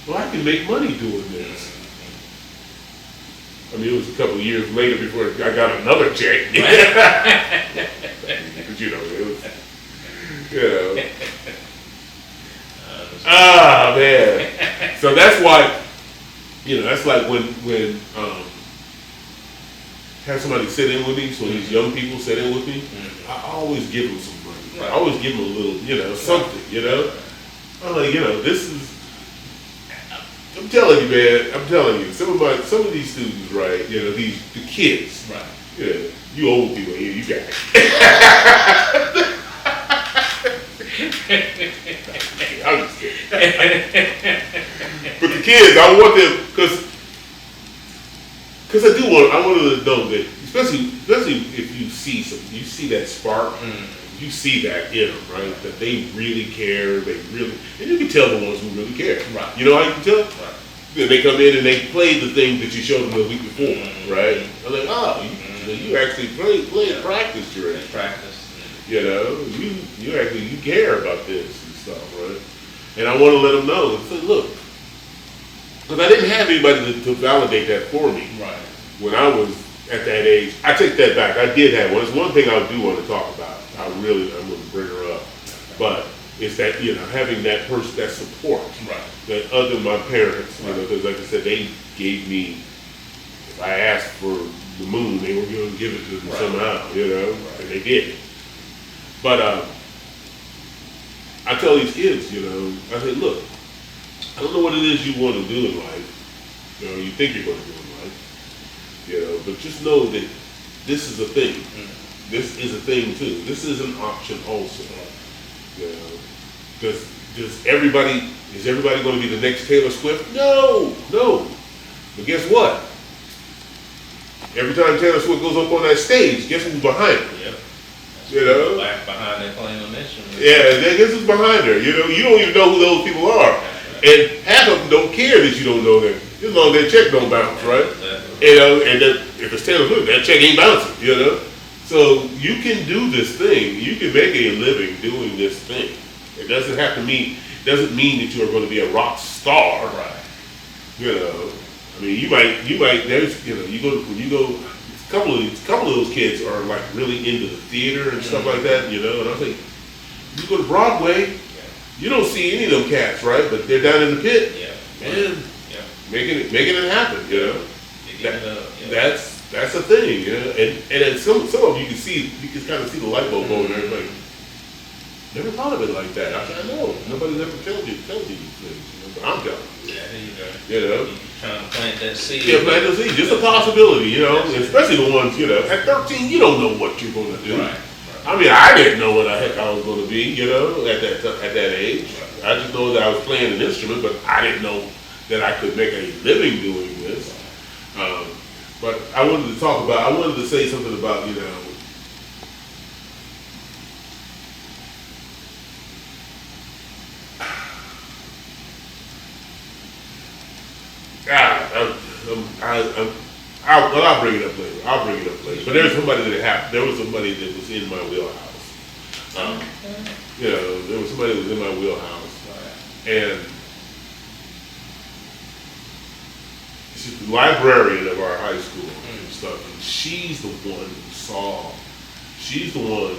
well, I can make money doing this. I mean, it was a couple of years later before I got another check. But it was, Ah, man. So that's why, that's like when have somebody sit in with me, so these young people sit in with me, I always give them some money. Right. I always give them a little, something, I'm like, this is, I'm telling you, man, some of these students, right, the kids, Right. You old people, you got it. I'm just kidding. But the kids, I want them, because I want them to know that, especially if you see that spark, you see that in them, right? That they really care, and you can tell the ones who really care. Right. You know how you can tell? Right. They come in and they play the thing that you showed them the week before, right? I'm like, you actually practiced your instrument. Practice. You care about this and stuff, right? And I want to let them know, and say, look, because I didn't have anybody to validate that for me. Right. When I was at that age, I take that back. I did have one. It's one thing I do want to talk about. I'm going to bring her up, but it's that having that person, that support, right. that other than my parents, because like I said, they gave me. If I asked for the moon, they were going to give it to me somehow, and they did. But I tell these kids, I say, look, I don't know what it is you want to do in life, you think you're going to do in life, but just know that this is a thing. This is a thing too. This is an option also. Because is everybody going to be the next Taylor Swift? No. But guess what? Every time Taylor Swift goes up on that stage, guess who's behind her? Yep. Back behind her playing an instrument. Yeah, guess who's behind her? You don't even know who those people are. And half of them don't care that you don't know them. As long as their check don't bounce, right? Exactly. And if it's Taylor Swift, that check ain't bouncing, So you can do this thing. You can make a living doing this thing. It doesn't mean that you are going to be a rock star. Right. I mean, you might. There's, when you go. A couple of those kids are like really into the theater and stuff like that. And I was like, you go to Broadway, you don't see any of them cats, right? But they're down in the pit, and making it happen. That's a thing, and then some of them you can kind of see the light bulb going there. Like, never thought of it like that. I said, I know, nobody's ever told you these things, but I'm telling you. Yeah, there you go. You're trying to plant that seed. Yeah, plant the seed. Just a possibility, especially the ones, at 13, you don't know what you're going to do. Right. I mean, I didn't know what the heck I was going to be, at that age. I just know that I was playing an instrument, but I didn't know that I could make a living doing this. But I wanted to say something about, I'll bring it up later. But there was somebody that was in my wheelhouse. There was somebody that was in my wheelhouse, and she's the librarian of our high school and stuff. And she's the one who saw. She's the one.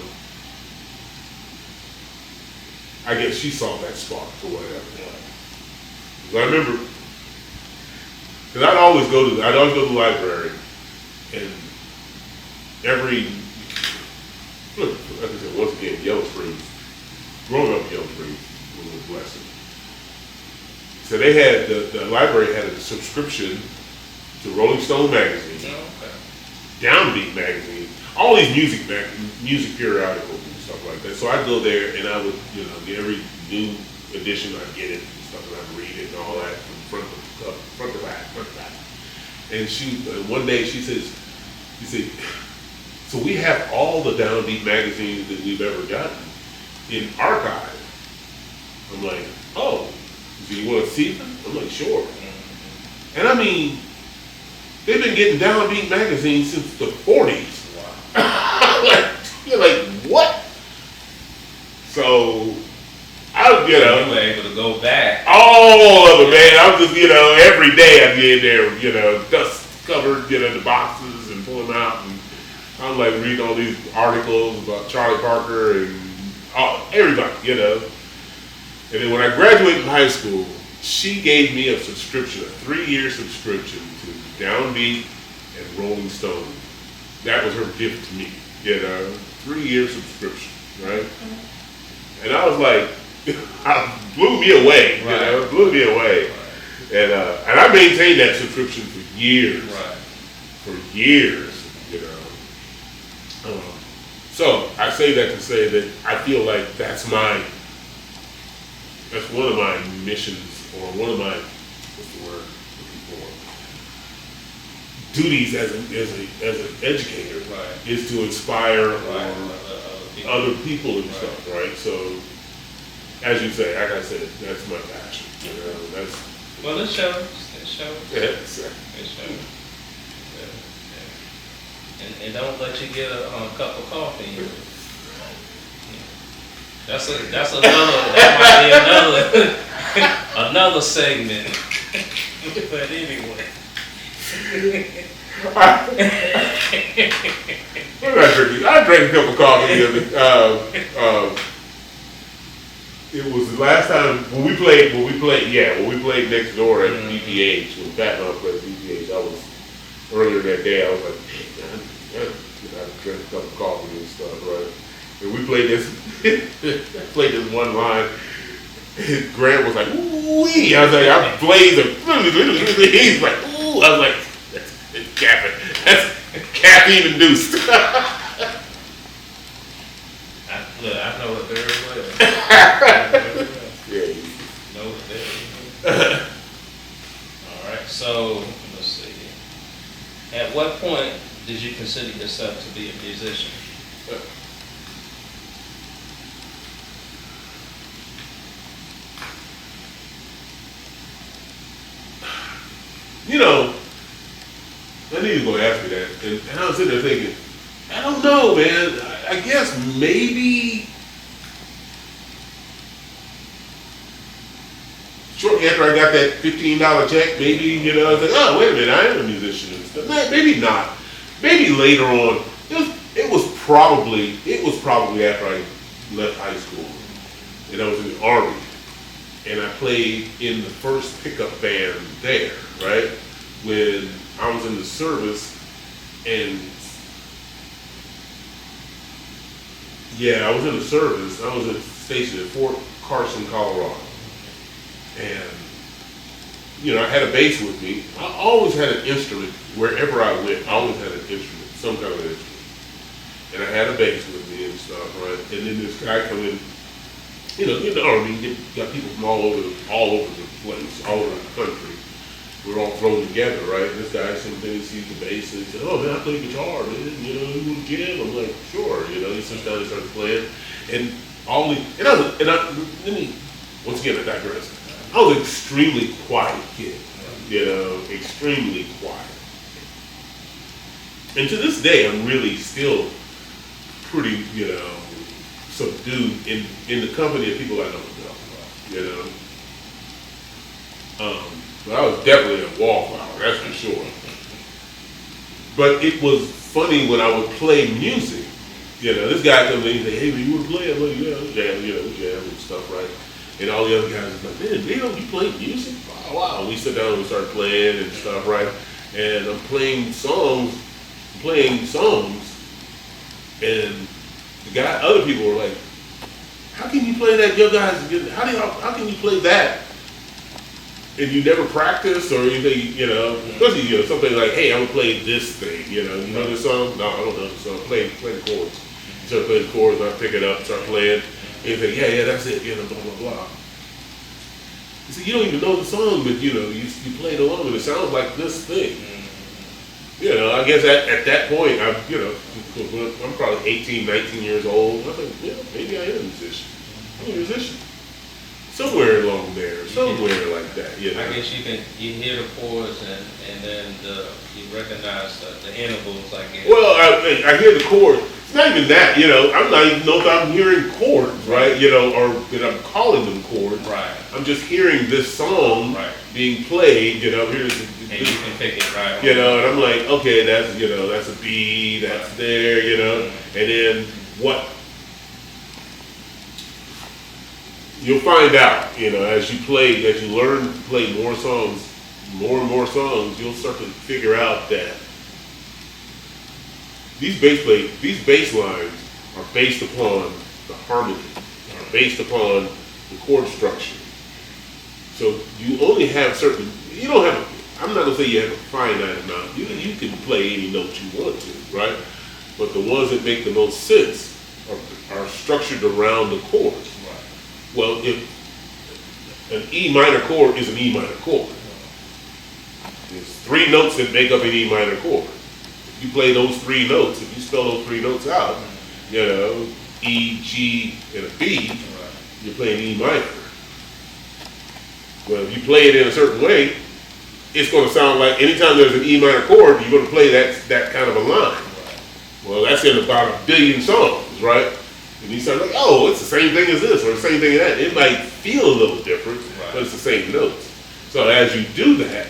I guess she saw that spark or whatever. Because I remember. Because I'd always go to the library, and like I said, once again, Yellow Springs, growing up in Yellow Springs was a blessing. So they had, the library had a subscription to Rolling Stone magazine, Downbeat magazine, all these music periodicals and stuff like that. So I'd go there and I would, get every new edition, I'd get it and stuff, and I'd read it and all that from front to back. And one day she said, so we have all the Downbeat magazines that we've ever gotten in archive. I'm like, oh, so you want to see them? I'm like, sure. And I mean, they've been getting Downbeat magazines since the 40s. Wow. You're like, what? So, you were able to go back. All of it, man. I was just, every day I'd be in there, dust covered, the boxes and pull them out. And I'm like reading all these articles about Charlie Parker and everybody, And then when I graduated from high school, she gave me a subscription, a 3-year subscription to Downbeat and Rolling Stone. that was her gift to me. 3-year subscription, right? And I was like, it blew me away. It blew me away. And I maintained that subscription for years. For years, So I say that to say that I feel like that's one of my missions, or one of my, what's the word looking for, duties as an educator, is to inspire other people and stuff, right? So, as you say, like I said, that's my passion. That's. Well, it shows. Yeah. And don't let you get a cup of coffee. That might be another segment. But anyway. I drank a cup of coffee the other. It was the last time when we played next door at BPH, when Pat and I played BPH. I was earlier that day. I was like, man, I drank a cup of coffee and stuff, right? And we played this one line. Grant was like, ooh-wee. I was like, I blazed. He's like, ooh. I was like, that's caffeine induced. I know it very well. Yeah. Know it very well. All right. So let's see. At what point did you consider yourself to be a musician? I knew you were going to ask me that, and I was sitting there thinking, I don't know, man. I guess maybe shortly after I got that $15 check, maybe, I was like, oh, wait a minute, I am a musician and stuff. Maybe not. Maybe later on. It was probably after I left high school, and I was in the Army, and I played in the first pickup band there, right? When I was in the service, and I was in the service. I was stationed at Fort Carson, Colorado, and I had a bass with me. I always had an instrument wherever I went. I always had an instrument, some kind of instrument, and I had a bass with me and stuff, right? And then this guy come in, in the Army, you got people from all over the place, all over the country. We're all thrown together, right? This guy sees the bass and he said, oh man, I play guitar, man. You want to jam? I'm like, sure. He sits down and starts playing. And once again, I digress. I was an extremely quiet kid, extremely quiet. And to this day, I'm really still pretty, subdued in the company of people I don't know, But I was definitely a wallflower, that's for sure. But it was funny when I would play music. This guy comes in and say, hey, man, you want to play? I'm like, yeah, jam and stuff, right? And all the other guys are like, man, you play music? Wow. And we sit down and we start playing and stuff, right? And I'm playing songs, and other people were like, how can you play that? Your guys, how can you play that? And you never practice or anything, especially something like, hey, I'm gonna play this thing, you know this song? No, I don't know the song. Play the chords. You start playing the chords, I pick it up, start playing, and you think, yeah, that's it, blah blah blah. You see, you don't even know the song, but you play it along and it sounds like this thing. I guess at that point, I'm probably 18, 19 years old. I think, maybe I am a musician. I'm a musician. Somewhere along there, somewhere like that. I guess you hear the chords and then you recognize the intervals, I guess. Well, I hear the chords. It's not even that, I'm not even know if I'm hearing chords, right? Or that I'm calling them chords. Right. I'm just hearing this song being played, and you can pick it right. And I'm like, okay, that's a B, that's there, and then what? You'll find out, as you learn to play more and more songs, you'll start to figure out that these bass lines are based upon the harmony, are based upon the chord structure. So you only have certain. You don't have. I'm not gonna say you have a finite amount. You can play any note you want to, right? But the ones that make the most sense are structured around the chords. Right. Well, if an E minor chord is an E minor chord, there's 3 notes that make up an E minor chord. If you play those 3 notes, if you spell those 3 notes out, you know, E, G, and a B, you're playing E minor. Well, if you play it in a certain way, it's going to sound like anytime there's an E minor chord, you're going to play that kind of a line. Well, that's in about 1 billion songs, right? And you start like, oh, it's the same thing as this or the same thing as that. It might feel a little different, but it's the same notes. So as you do that,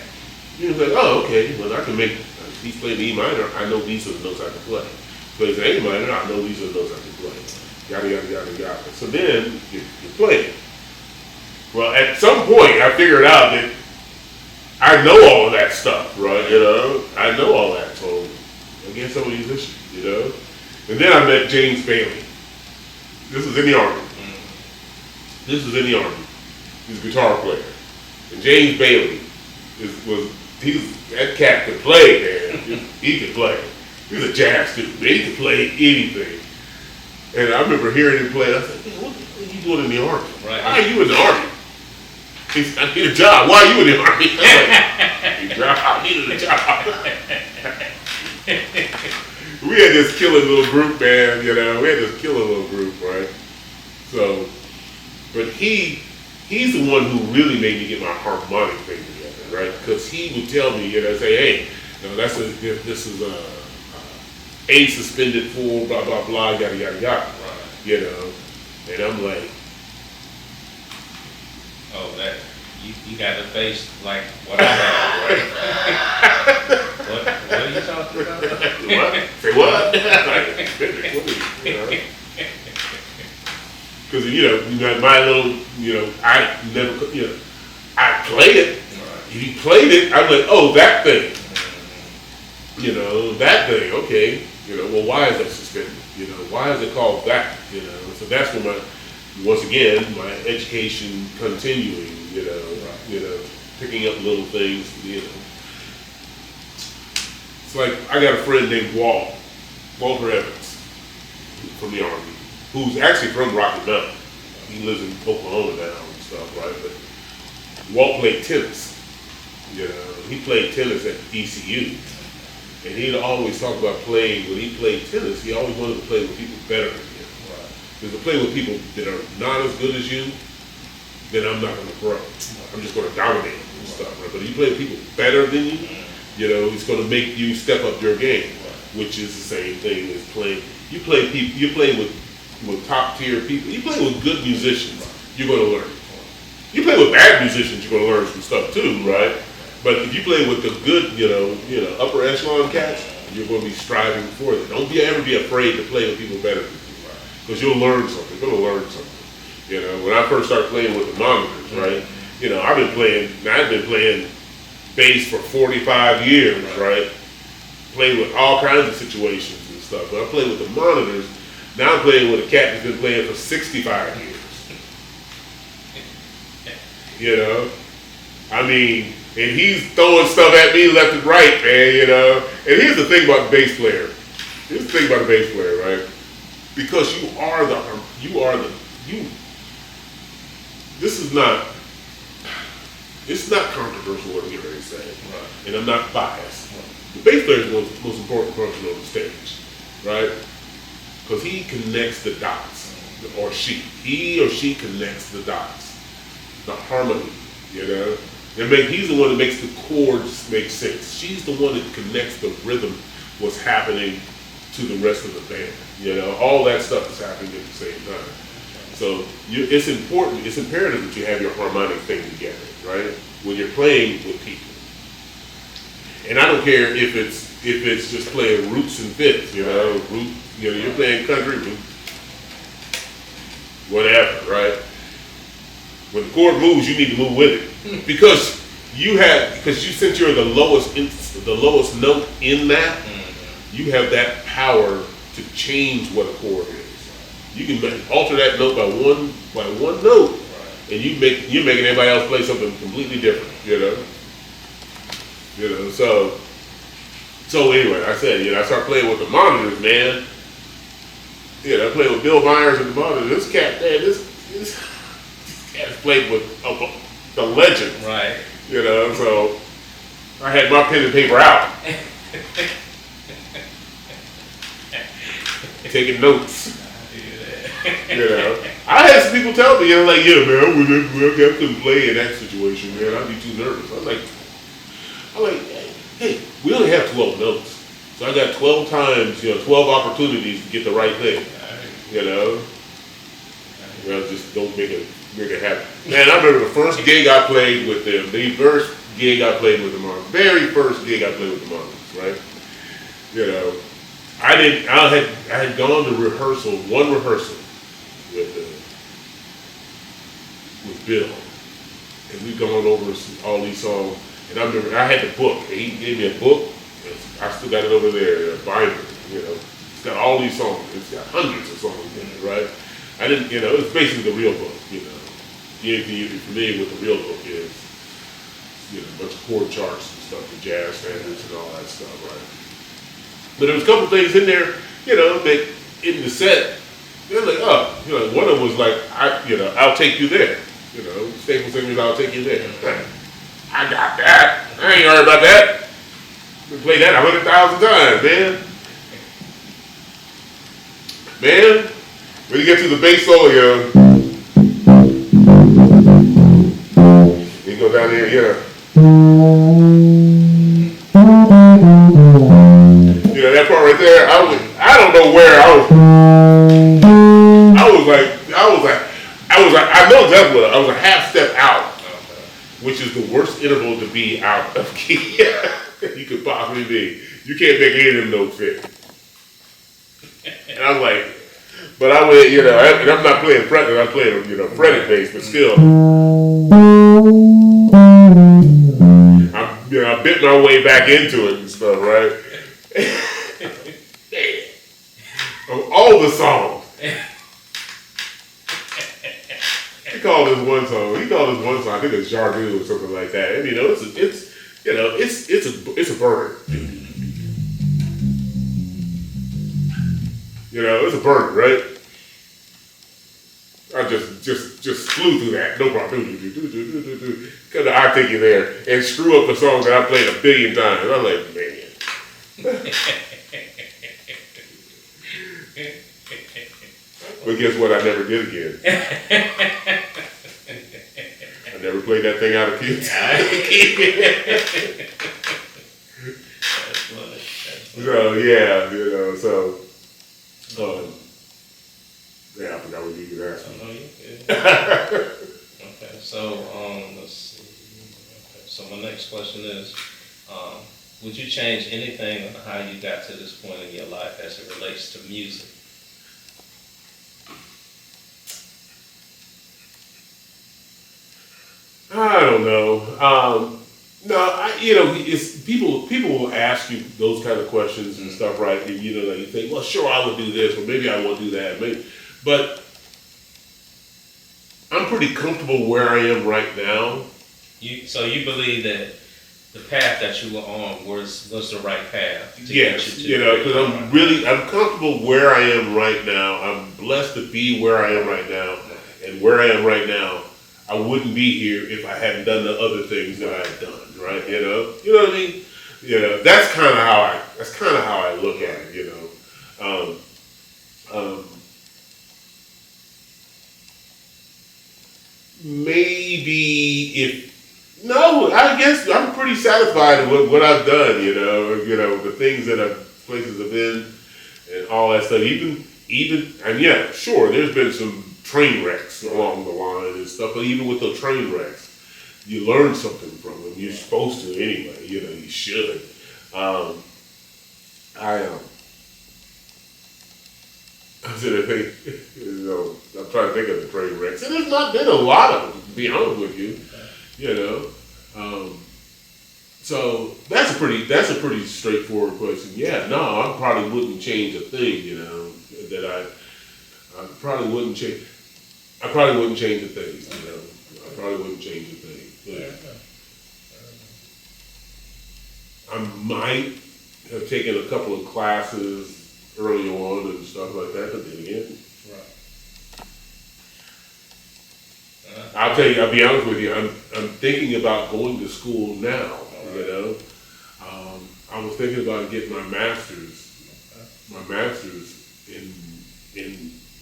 you're like, oh, okay, well, I can make, he's playing the E minor, I know these are the notes I can play. Plays the A minor, I know these are the notes I can play. Yada, yada, yada, yada. So then you play it. Well, at some point, I figured out that I know all of that stuff, right? You know, I know all that. So I guess I'm a musician, you know. And then I met James Bailey. This was in the Army. This was in the Army. He's a guitar player. And James Bailey that cat could play, man. He could play. He was a jazz student, man. He could play anything. And I remember hearing him play. I said, man, what are you doing in the Army? Right. Why are you in the Army? He said, I need a job. Why are you in the Army? I needed a job. We had this killer little group, man, you know. We had this killer little group, right? So, but he's the one who really made me get my harmonic thing together, right? Because he would tell me, you know, say, hey, you know, this is A suspended 4, blah, blah, blah, yada, yada, yada, you know. And I'm like, oh, that you got the face like what I have, right? What are you talking about? What? Say what? Because you know, my little, you know, I never, you know, I played it. If you played it, I'm like, oh, that thing. You know, that thing. Okay. You know, well, why is that suspended? You know, why is it called that? You know, so that's where once again, my education continuing, you know, picking up little things, you know. It's like, I got a friend named Walter Evans, from the Army, who's actually from Rocky Mountain. He lives in Oklahoma now and stuff, right? But Walt played tennis, you know. He played tennis at ECU. And he'd always talk about playing, when he played tennis, he always wanted to play with people better than him. Because to play with people that are not as good as you, then I'm not going to grow. I'm just going to dominate and stuff. Right? But if you play with people better than you, you know, it's going to make you step up your game, which is the same thing as playing. You play with top tier people. You play with good musicians, you're going to learn. You play with bad musicians, you're going to learn some stuff too, right? But if you play with the good, you know, upper echelon cats, you're going to be striving for it. Don't ever be afraid to play with people better than you. Because you'll learn something. You're going to learn something. You know, when I first started playing with the monitors, right? You know, I've been playing bass for 45 years, right? Played with all kinds of situations and stuff. But I played with the monitors. Now I'm playing with a cat that's been playing for 65 years. You know? I mean, and he's throwing stuff at me left and right, man, you know? And here's the thing about the bass player. Right? Because it's not controversial what I'm getting ready to say, and I'm not biased. The bass player is the most important person on the stage, right? Because he connects the dots, he or she connects the dots, the harmony, you know? He's the one that makes the chords make sense. She's the one that connects the rhythm, what's happening to the rest of the band. You know, all that stuff is happening at the same time. So it's important, it's imperative that you have your harmonic thing together, right? When you're playing with people. And I don't care if it's just playing roots and fifths, you know, you're playing country, whatever, right? When the chord moves, you need to move with it. Because since you're the lowest note in that, you have that power to change what a chord is. You can alter that note by one note, and you're making everybody else play something completely different. So anyway, I said, I started playing with the monitors, man. I played with Bill Myers and the monitors. This cat played with the legend. Right. So I had my pen and paper out. Taking notes. I had some people tell me, like, yeah, man, I couldn't play in that situation, man. I'd be too nervous. I'm like, hey, we only have 12 notes. So I got 12 times, 12 opportunities to get the right thing. Just don't make it happen. Man, I remember the first gig I played with them, very first gig I played with the Monsters, right? I had gone to one rehearsal with Bill, and we'd gone over all these songs, and I remember I had the book, and he gave me a book. I still got it over there, a binder, It's got all these songs. It's got hundreds of songs in it, right? I didn't, it's basically the real book, Anything you're familiar with the real book is, a bunch of chord charts and stuff, the jazz standards and all that stuff, right? But there was a couple things in there, that in the set, they're like, one of them was like, I'll take you there. Staple Singers, I'll take you there. I got that. I ain't heard about that. We played that 100,000 times, man. Man, when you get to the bass solo, you go down there, that part right there, I don't know where I know exactly what I was a half step out, which is the worst interval to be out of key you could possibly be. You can't make any of them notes fit. And I was like, but I went, and I'm not playing fretted, I'm playing, fretted bass, but still. I bit my way back into it and stuff, right? Of all the songs. He called this one song, I think it's Jardu or something like that. And, it's a burner. It's a burner, right? I just flew through that, no problem. Because I take you there and screw up the song that I played 1 billion times. I'm like, man. But guess what? I never did again. I never played that thing out of key. So yeah, I forgot what you could ask me. Okay, so let's see. Okay, so my next question is, would you change anything on how you got to this point in your life as it relates to music? I don't know. It's people will ask you those kind of questions and stuff, right? And like you think, well, sure, I would do this, or maybe I won't do that. But I'm pretty comfortable where I am right now. So you believe that the path that you were on was the right path to yes, get you to because I'm comfortable where I am right now. I'm blessed to be where I am right now, and where I am right now, I wouldn't be here if I hadn't done the other things that I had done, right? You know what I mean? That's kind of how I look at it. I guess I'm pretty satisfied with what I've done. The things places I've been, and all that stuff. Sure, there's been some train wrecks along the line and stuff, but even with those train wrecks, you learn something from them. You're supposed to anyway. You should. I'm trying to think of the train wrecks, and there's not been a lot of them, to be honest with you. So that's a pretty straightforward question. Yeah, no, I probably wouldn't change a thing. That I probably wouldn't change. I probably wouldn't change a thing. I probably wouldn't change a thing. But I might have taken a couple of classes early on and stuff like that. But then again, I'll tell you. I'll be honest with you. I'm thinking about going to school now. I was thinking about getting my master's in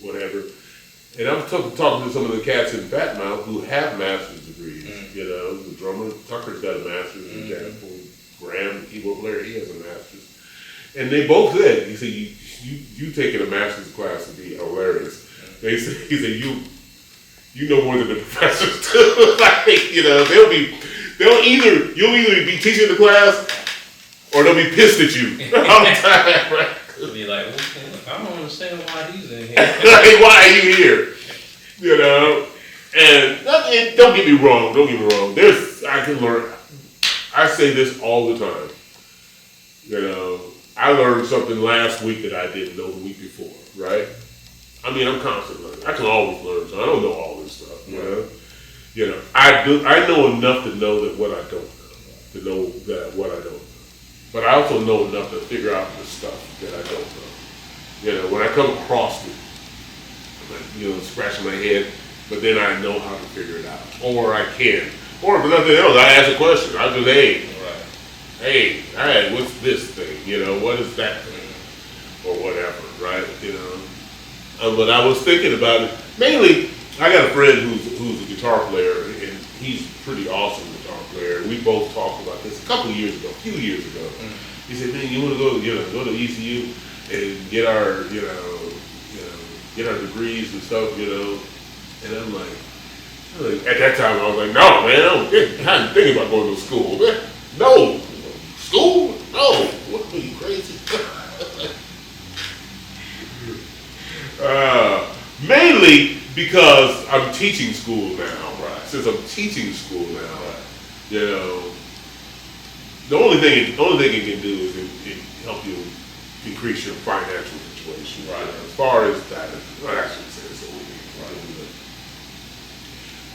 whatever. And I was talking to some of the cats in Fatmouth who have master's degrees. The drummer Tucker's got a master's in jazz. Graham, the keyboard player, he has a master's. And they both said, he said, you taking a master's class would be hilarious. He said, you know more than the professors do. You'll either be teaching the class or they'll be pissed at you all the time, right? They'll be like, I don't understand why he's in here. Like, why are you here? And don't get me wrong. I can learn. I say this all the time. I learned something last week that I didn't know the week before, right? I mean, I'm constantly learning. I can always learn, so I don't know all this stuff, I know enough to know that what I don't know, what I don't know. But I also know enough to figure out the stuff that I don't know. When I come across it, I'm scratching my head, but then I know how to figure it out. Or I can. Or if nothing else, I ask a question. I just, hey, what's this thing? What is that thing? Or whatever, right? But I was thinking about it. Mainly, I got a friend who's a guitar player, and he's a pretty awesome guitar player. We both talked about this a few years ago. He said, "Man, you want to go to ECU and get our degrees and stuff, And I'm like, at that time I was like, no, man, I didn't think about going to school. No, school? No, what are you crazy? Mainly because I'm teaching school now. Right. Since I'm teaching school now, the only thing it can do is it help you increase your financial situation. Right. As far as that, I shouldn't say it's over.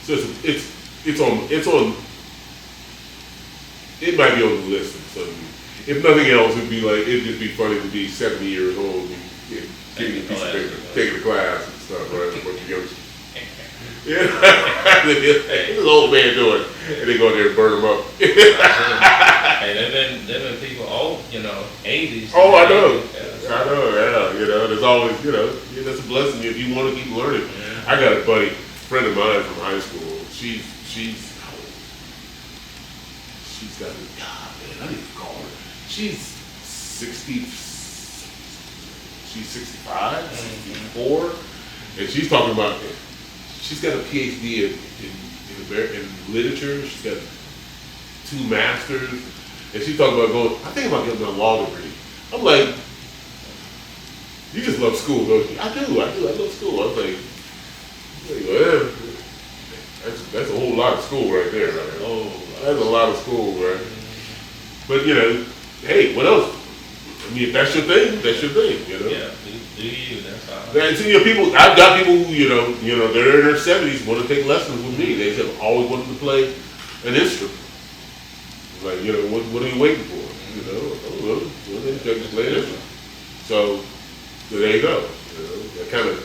So it's on. It might be on the list of something. If nothing else, it'd just be funny to be 70 years old and getting a piece of paper, taking a class and stuff, right? A bunch of youngsters. What's this old man doing? And they go in there and burn them up. Hey, there've been people old, 80s. Oh, I know, yeah. There's always, that's a blessing if you want to keep learning. Yeah. I got a friend of mine from high school. She's got, God, man, I need to call her. She's 60. She's 65, 64, and she's talking about. She's got a PhD in literature. She's got 2 masters, and she's talking about going. I think about getting a law degree. I'm like, you just love school, don't you? I do. I love school. I was like, well, that's a whole lot of school right there. Right? Oh, that's a lot of school, right? But hey, what else? I mean, if that's your thing, that's your thing. Yeah, do you? That's all. People. I've got people who they're in their 70s want to take lessons with me. They have always wanted to play an instrument. Like what are you waiting for? Well, they just play an instrument. So there you go. That kind of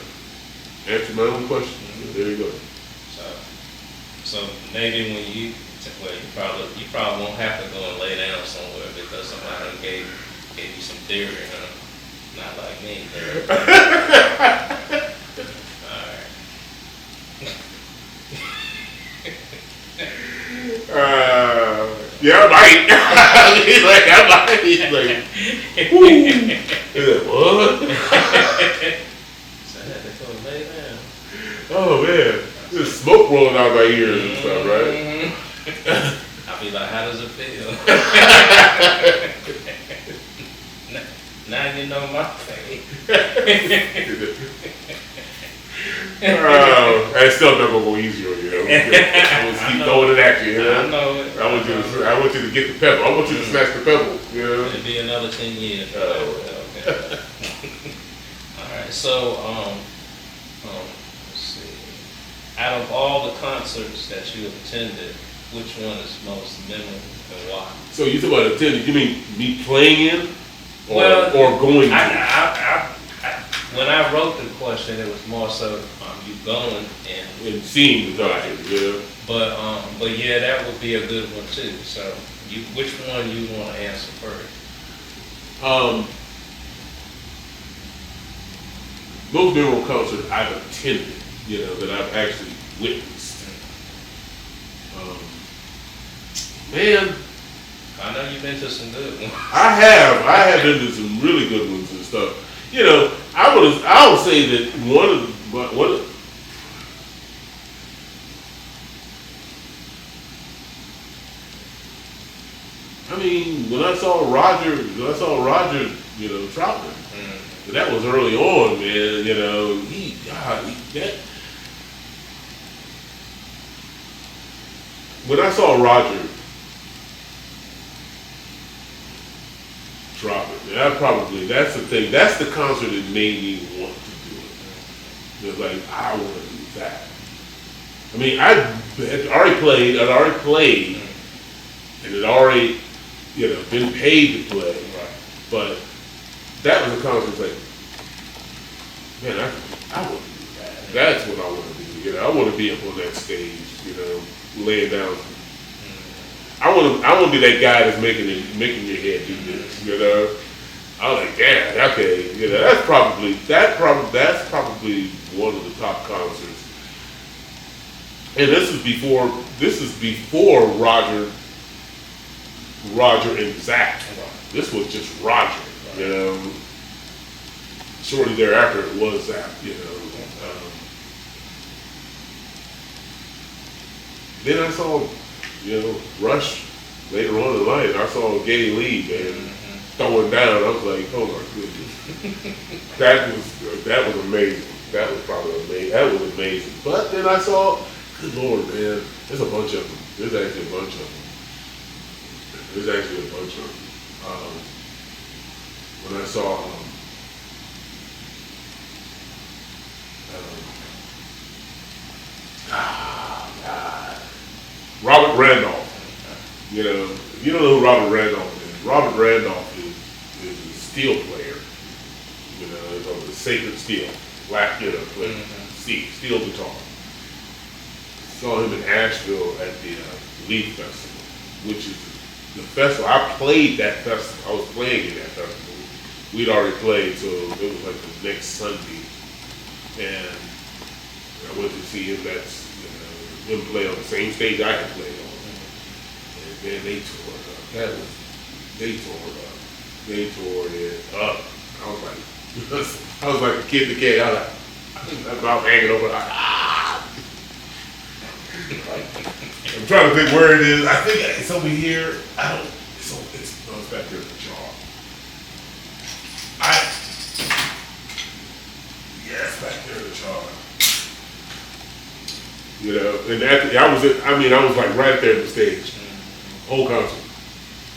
answered my own question. There you go. So maybe when you probably won't have to go and lay down somewhere because somebody gave you some theory, huh? Not like me. Alright. Yeah, I might. He's like, He's like, whoo. He's like, what? So I had to go and lay down. Oh man, there's smoke rolling out my ears and stuff, right? I'll be like, how does it feel? Now you know my thing. I still never go easy on you. I was keep throwing it at you. I know it. I'm I want you to get the pebble. I want you to snatch the pebble. You know? It'll be another 10 years. Okay. All right. So, let's see. Out of all the concerts that you have attended, which one is most memorable and why? So you talk about attending? You mean me playing in, or going? When I wrote the question, it was more so you going and seeing the concert. Yeah. But yeah, that would be a good one too. So, which one you want to answer first? Most memorable concerts I've attended, that I've actually witnessed. Man, I know you've been to some good ones. I have been to some really good ones and stuff. I would say that one of I mean, when I saw Roger, Troutman, that was early on, man. When I saw Roger Troutman, that's the thing. That's the concert that made me want to do it. It was like, I want to do that. I mean, I'd already played, and had already, been paid to play. Right. But that was a concert like, man, I want to do that. That's what I want to do. I want to be up on that stage, laying down. I want to be that guy that's making your head do this. I was like, damn, okay, that's probably one of the top concerts. And this is before Roger and Zach. This was just Roger, Shortly thereafter, it was Zach, Then I saw, Rush later on in life. I saw Geddy Lee, man, throwing down. I was like, oh my goodness, that was amazing. That was probably amazing. That was amazing. But then I saw, good Lord, man, there's a bunch of them. There's actually a bunch of them. When I saw Robert Randolph. If you don't know who Robert Randolph is, Robert Randolph is a steel player. He's on the Sacred Steel, black, steel guitar. Saw him in Asheville at the Leaf Festival, which is the festival. I played that festival. I was playing in that festival. We'd already played, so it was like the next Sunday, and I went to see him. Him play on the same stage I had played on, and man, they tore it up. They tore it up. I was like a kid in the cage. I was like, hanging over. I'm trying to think where it is. I think it's over here. It's back there in the jaw. It's back there in the jaw. And I was like right there at the stage, whole concert.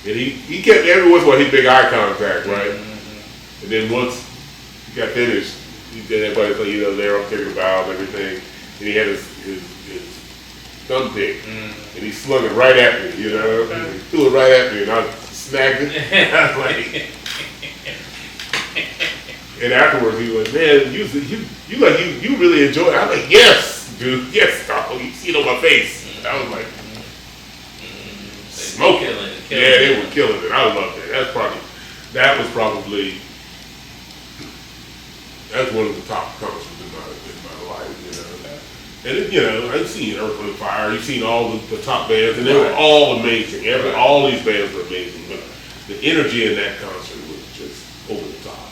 And he kept, every once in a while, he'd make eye contact, right? And then once he got finished, he did everybody, there, I'm taking a bow and everything. And he had his thumb pick, and he slung it right at me, He threw it right at me, and I snagged it. I was like, and afterwards he was like, man, you really enjoy it. I'm like, yes, dude, yes, dog. You see it on my face. I was like, smoking. Yeah, they were killing it. I loved it. That's one of the top concerts in my life, And I've seen Earth, Wind & Fire. You've seen all the top bands, and they were all amazing. All these bands were amazing, but the energy in that concert was just over the top,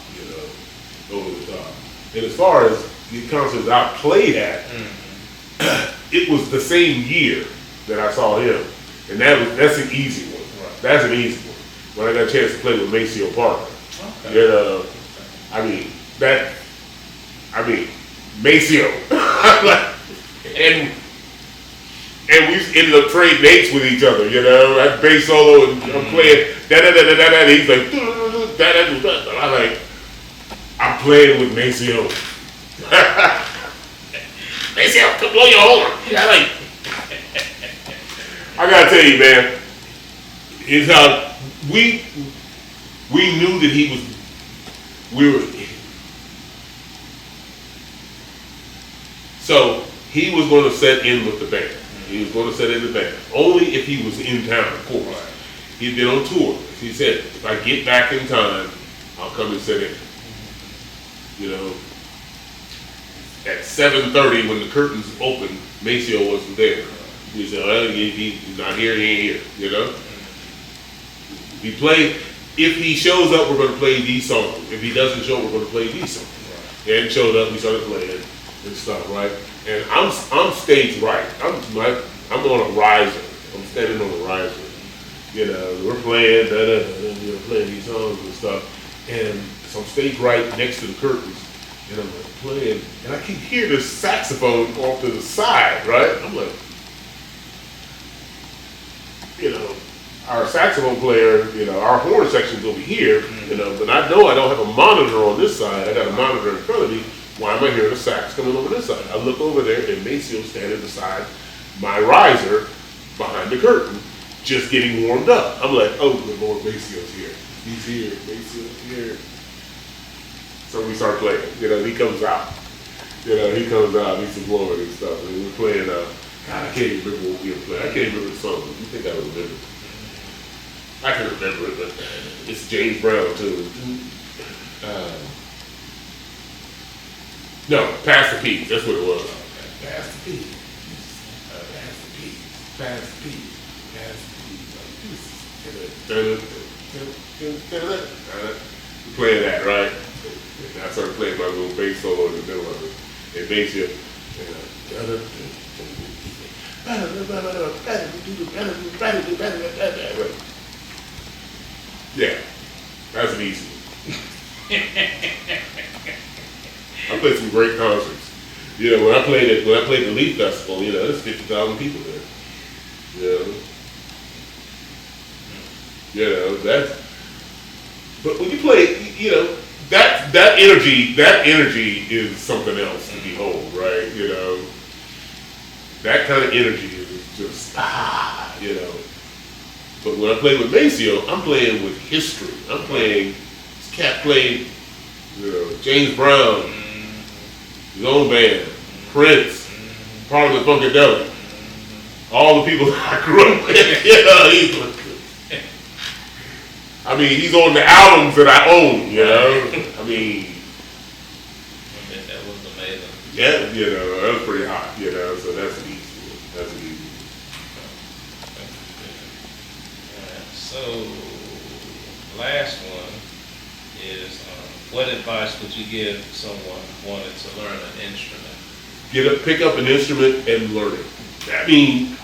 over the top. And as far as the concerts I played at, it was the same year that I saw him, and that's an easy one. Right. That's an easy one. When I got a chance to play with Maceo Parker, Maceo, And we ended up trading dates with each other, you know. I bass solo and I'm playing da da da da da da. He's like da da da da. I'm like, I'm playing with Maceo. Maceo, come blow your horn. Yeah, like, I gotta tell you, man, is how we knew that so he was going to set in with the band. He was going to set in the band only if he was in town, of course. He'd been on tour. He said, if I get back in time, I'll come and sit in. You know, at 7:30 when the curtains opened, Maceo wasn't there. He said, well, he's not here, he ain't here, you know? We play, if he shows up, we're going to play these songs. If he doesn't show up, we're going to play these songs. He hadn't showed up, we started playing and stuff, right? And I'm stage right. I'm on a riser. I'm standing on a riser. You know, we're playing, playing these songs and stuff. And so I'm stage right next to the curtains. And I'm like playing, and I keep hearing this saxophone off to the side, right? I'm like, you know, our saxophone player, you know, our horn section's over here, you know, but I know I don't have a monitor on this side. I got a monitor in front of me. Why am I hearing the sax coming over this side? I look over there and Maceo standing beside my riser behind the curtain, just getting warmed up. I'm like, oh, good Lord, Maceo's here. He's here, Maceo's here. So we start playing. You know, he comes out. You know, he comes out, he's some Florida and stuff. And we're playing, God, I can't even remember what we were playing. I can't remember the song. You think I would remember? I can remember it, but it's James Brown, too. No, Pass the Peas, that's what it was. Pass the Peas. Pass the Peas. Pass the Peas. Pass the Peas. We're playing that, right? And I started playing my little bass solo in the middle of it. And Maceo, yeah, that's an easy one. I played some great concerts. You know, when I played the Leaf Festival, you know, there's 50,000 people there. You know, that's. But when you play, you know, that energy is something else to behold, right? You know, that kind of energy is just you know. But when I play with Maceo, I'm playing with history. I'm playing. This cat played, you know, James Brown, his own band, Prince, part of the Funkadelic, all the people that I grew up with. You know, I mean, he's on the albums that I own, you know? I mean... that was amazing. Yeah, you know, that was pretty hot, you know, so that's an easy one. That's an easy one. So, last one is, what advice would you give someone who wanted to learn an instrument? Pick up an instrument and learn it. I mean,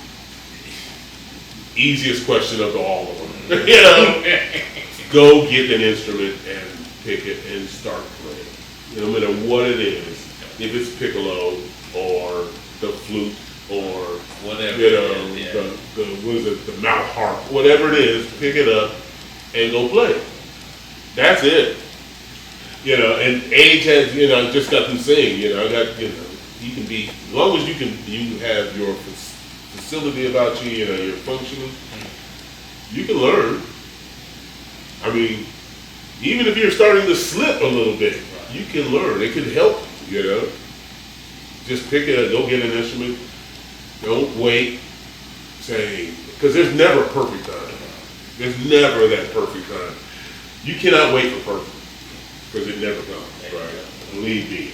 easiest question of all of them. You know, go get an instrument and pick it and start playing. No matter what it is, if it's piccolo or the flute or whatever, you know, the mouth harp, whatever it is, pick it up and go play. That's it. You know, and age has, you know, just got through saying, you know, you can be, as long as you have your facility about you, you know, you're functioning. You can learn. I mean, even if you're starting to slip a little bit, you can learn. It can help, you know. Just pick it up, go get an instrument. Don't wait. Say, because there's never a perfect time. There's never that perfect time. You cannot wait for perfect, because it never comes, right? Believe me,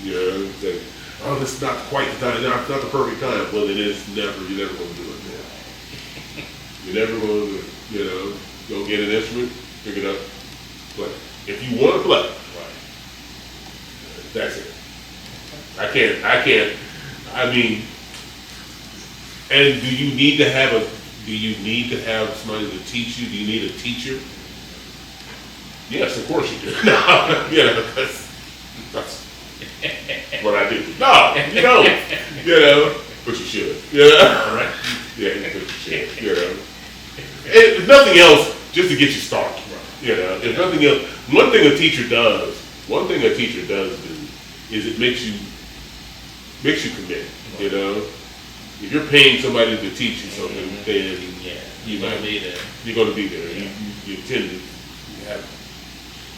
you know, say, oh, this is not quite the time, no, it's not the perfect time. Well, it is never, you're never going to do it. You're never going to, you know, go get an instrument, pick it up, play. If you want to play, right. That's it. I mean, and do you need to have somebody to teach you? Do you need a teacher? Yes, of course you do. No, you know, that's what I do. No, you don't. You know, but you should. You know? Right. Yeah, but you should. You know. And if nothing else, just to get you started. You know, if nothing else, one thing a teacher does do is it makes you commit. You know, if you're paying somebody to teach you something, then you're gonna be there. You're gonna be there. You intend to have.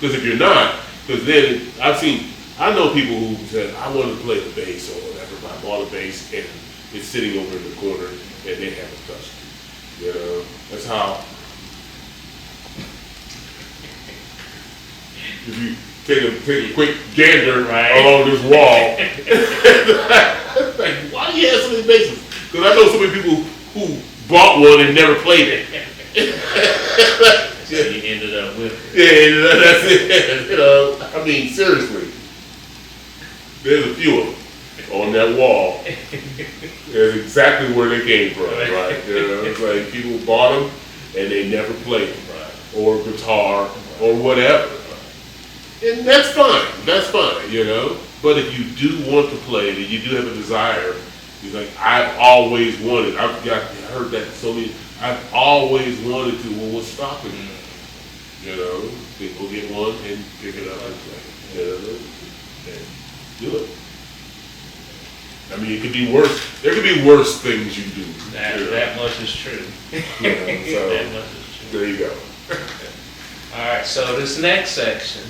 Because if you're not, because then I know people who said I want to play the bass or whatever, but I bought a bass and it's sitting over in the corner and they haven't touched it. You know, that's how. If you take a quick gander along this wall, like, why do you have so many basses? Because I know so many people who bought one and never played it. So you ended up with it. Yeah, that's it. You know, I mean, seriously, there's a few of them on that wall. That's exactly where they came from, right? You know, it's like people bought them and they never played them, or guitar, or whatever. And that's fine. That's fine, you know. But if you do want to play it and you do have a desire, you're like, I've always wanted. I heard that so many. I've always wanted to. Well, what's stopping you? You know, then go get one and pick it up and play. You know, and do it. I mean, it could be worse. There could be worse things you do. That much is true. You know, so that much is true. there you go. All right, so this next section.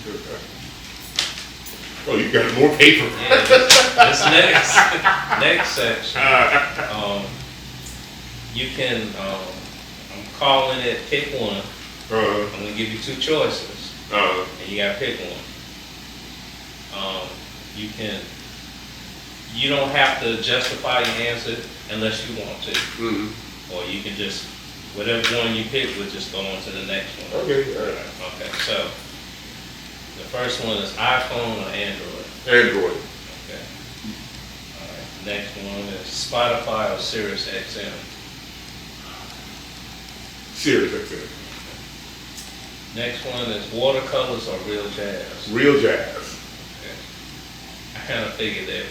Oh, you got more paper. Yeah, this next section. You can. I'm calling it pick one. I'm gonna give you two choices, and you gotta pick one. You don't have to justify your answer unless you want to, or you can just whatever one you pick, we'll just go on to the next one. Okay. All right. Okay. So the first one is iPhone or Android. Android. Okay. All right. Next one is Spotify or Sirius XM. Sirius XM. Next one is watercolors or real jazz. Real jazz. Okay. I kind of figured that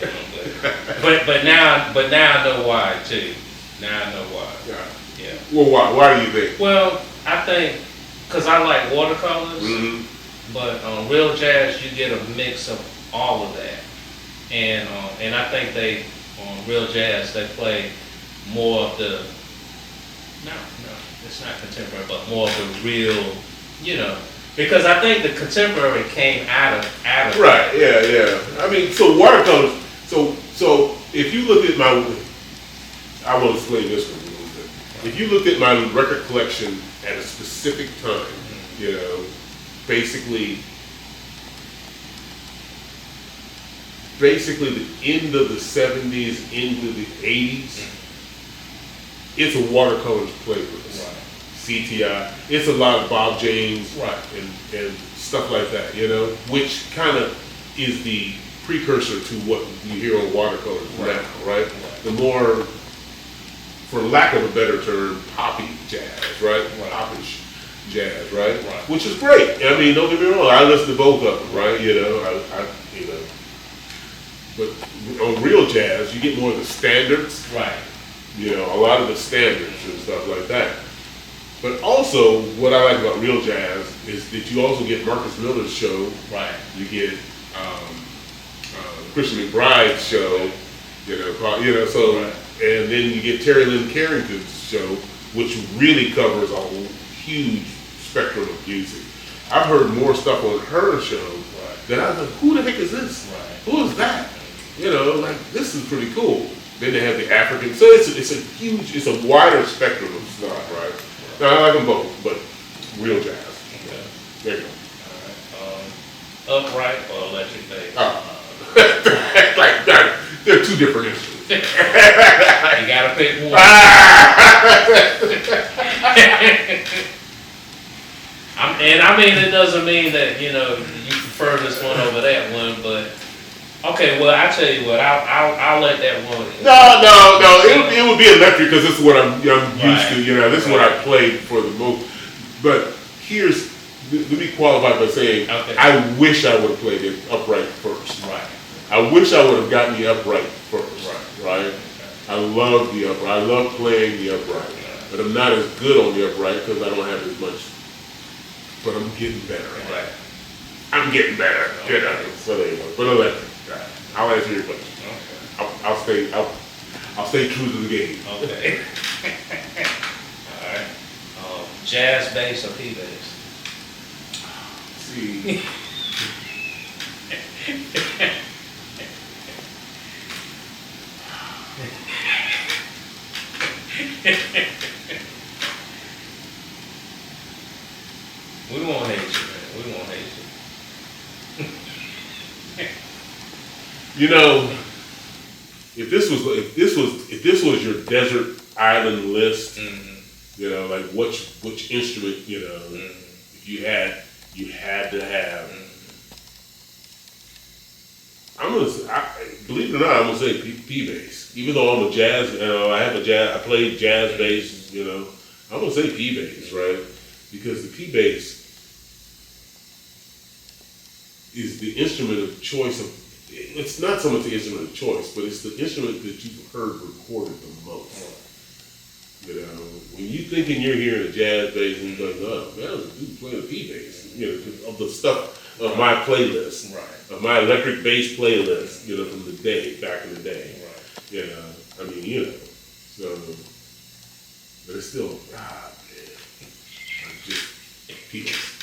one, but now I know why too. Now I know why. Yeah. Well, why? Why do you think? Well, I think because I like watercolors, but on real jazz you get a mix of all of that, and I think they on real jazz they play more of the no, it's not contemporary, but more of the real, you know, because I think the contemporary came out of right. Yeah. I mean, so watercolors. So if you look at I will explain this one a little bit. If you looked at my record collection at a specific time, you know, basically the end of the 70s into the 80s, it's a watercolors playlist. Right. CTI. It's a lot of Bob James Right. and stuff like that, you know, which kind of is the precursor to what you hear on watercolors now, right? The more, for lack of a better term, poppy jazz, right? Poppish jazz, right? Which is great. I mean, don't get me wrong. I listen to both of them, right? You know, you know. But on real jazz, you get more of the standards. Right. You know, a lot of the standards and stuff like that. But also, what I like about real jazz is that you also get Marcus Miller's show. Right. You get Christian McBride's show. You know, so and then you get Terry Lynn Carrington's show, which really covers a huge spectrum of music. I've heard more stuff on her show that I was like, who the heck is this? Who is that? You know, like, this is pretty cool. Then they have the African, so it's a wider spectrum of stuff, right? Now, I like them both, but real jazz. Okay. There you go. All right. Upright or electric bass? Like, they're two different instruments. You gotta pick one. And I mean, it doesn't mean that, you know, you prefer this one over that one, but okay, well, I tell you what, I'll let that one. No. It would be electric because this is what I'm used to. You know, this is what I played for the most. But let me qualify by saying, I wish I would have played it upright first. Right. I wish I would have gotten the upright first. Right. right? I love the upright. I love playing the upright. But I'm not as good on the upright because I don't have as much. But I'm getting better at it. Right. I'm getting better. You know. So there you go. But electric. I'll answer your question. Okay. I'll stay true to the game. Okay. All right. Jazz bass or P bass? See. We won't hate you, man. We won't hate you. You know, if this was your desert island list, you know, like which instrument, you know, if you had to have. Believe it or not, I'm gonna say P bass. Even though I'm a jazz, I play jazz bass, you know, I'm gonna say P bass, right? Because the P bass is the instrument of choice it's not so much the instrument of choice, but it's the instrument that you've heard recorded the most. You know, when you thinking you're hearing a jazz bass and you're like, oh, man, there's a dude playing a P bass, you know, of the stuff of my playlist, of my electric bass playlist, you know, from the day, back in the day. You know, I mean, you know, so, but it's still, man, I'm just P bass.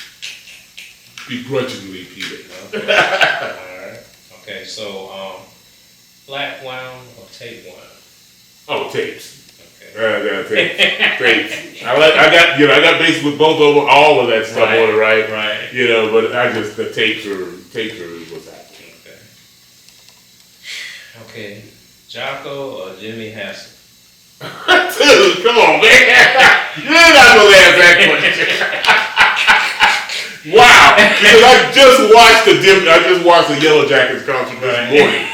Begrudgingly P bass. Okay. All right. Okay, so flat wound or tape wound? Oh, tapes. Okay. Tapes. I got bass with both of them, all of that stuff on it, right? Right. You know, but the tapes are what's happening. Okay. Jocko or Jimmy Hassel? Dude, come on, man. You're not gonna ask that question. Wow, because I just watched the Yellow Jackets concert this morning.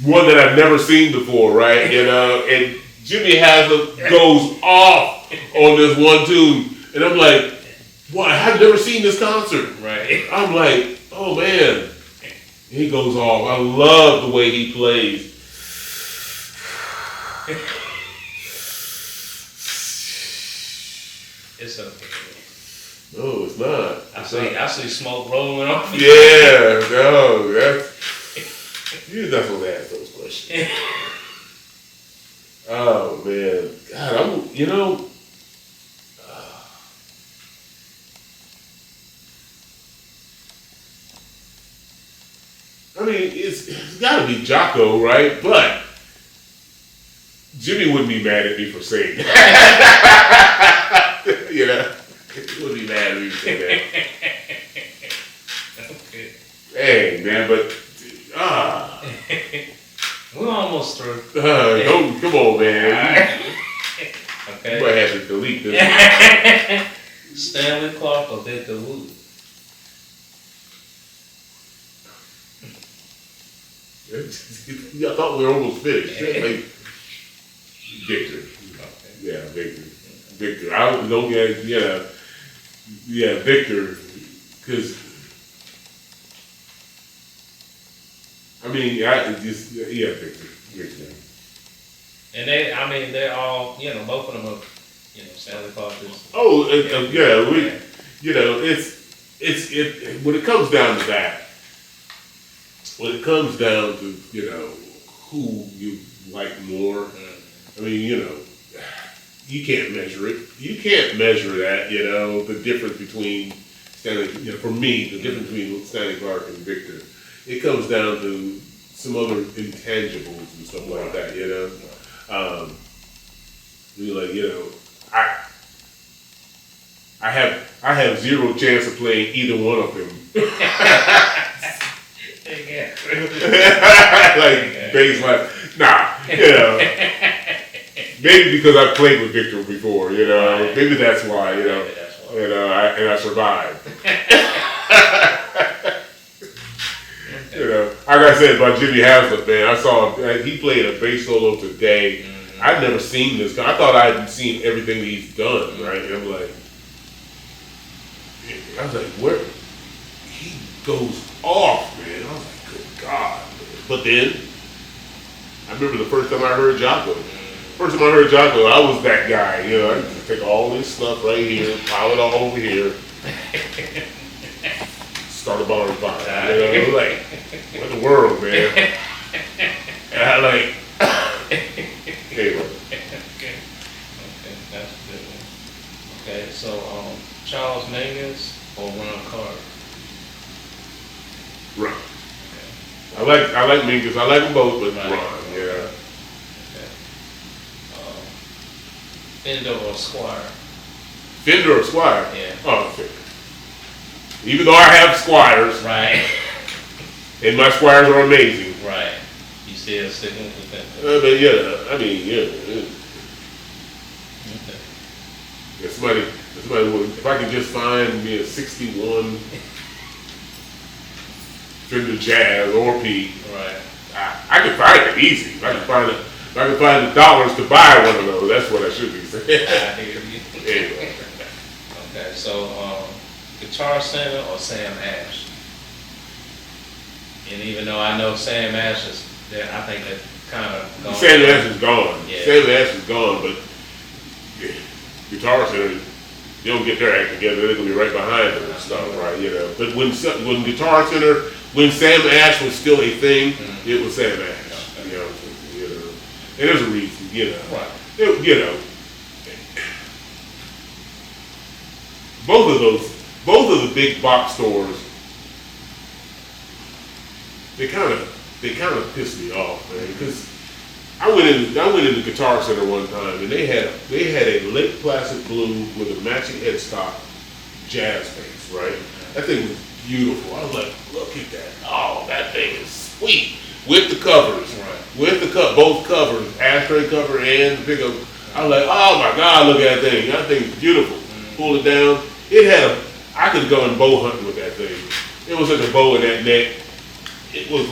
One that I've never seen before, right? You know, and Jimmy Haslett goes off on this one tune, and I'm like, "What? I've never seen this concert." Right. I'm like, "Oh man," he goes off. I love the way he plays. It's okay. No, it's not. I see smoke rolling off. Yeah, no, you're not supposed to ask those questions. Oh man, God, you know. I mean, it's got to be Jocko, right? But Jimmy wouldn't be mad at me for saying that. You know. He would be mad at me for that. Okay. Hey, man, but we're almost through. Come on, man. Okay. You might have to delete this. Stanley Clark or Victor Wooten? I thought we were almost finished. Like, Victor. Okay. Yeah, Victor. Victor. I don't know. Yeah, Victor. Because I mean, Victor. And they're all, both of them are, Stanley Clark is. Oh, when it comes down to that, when it comes down to, who you like more, I mean, you can't measure it. You can't measure that, the difference between Stanley, for me, the difference between Stanley Clark and Victor. It comes down to some other intangibles and stuff like that, I have zero chance of playing either one of them. Like bass line. Nah, maybe because I've played with Victor before, maybe that's why, and I survived. Like I said about Jimmy Haslett, man, I saw he played a bass solo today. I'd never seen this guy. I thought I had seen everything he's done, right? And I was like, where? He goes off, man. I was like, good God. Man. But then, I remember the first time I heard Jocko. First time I heard Jocko, I was that guy. You know, I used to take all this stuff right here, pile it all over here, start a bonfire. You know, like, what in the world, man? And I like, anyway. Okay, that's a good one. Okay, so Charles Mingus or Ron Carter? Ron. I like Mingus. I like them both, but Ron, yeah. Okay. Fender or Squire? Fender or Squire? Yeah. Oh, Fender. Even though I have Squires, Right. and my Squires are amazing. Right. You still sticking with Fender? But yeah, I mean, yeah. Okay. If somebody would, if I could just find me a '61 Fender Jazz or Pete, Right. I could find it easy. If I could find the dollars to buy one of those, that's what I should be saying. I hear you. Anyway. Okay, so Guitar Center or Sam Ash? And even though I know Sam Ash is there, I think that kind of gone. Sam Ash is gone. Yeah. Sam Ash is gone, but yeah, Guitar Center, you don't get their act together, they're gonna be right behind them and stuff, right? You know. But when Guitar Center, when Sam Ash was still a thing, it was Sam Ash. You know. And there's a reason, you know. Right. You know. Both of the big box stores, they kind of pissed me off, man. Because I went into Guitar Center one time and they had a Lake Placid blue with a matching headstock jazz bass, right? That thing was beautiful. I was like, look at that! Oh, that thing is sweet with the covers, Right. with the both covers, ashtray cover and the pickup. I was like, oh my God, look at that thing! That thing's beautiful. Pull it down. I could go and bow hunting with that thing. It was like a bow in that neck. It was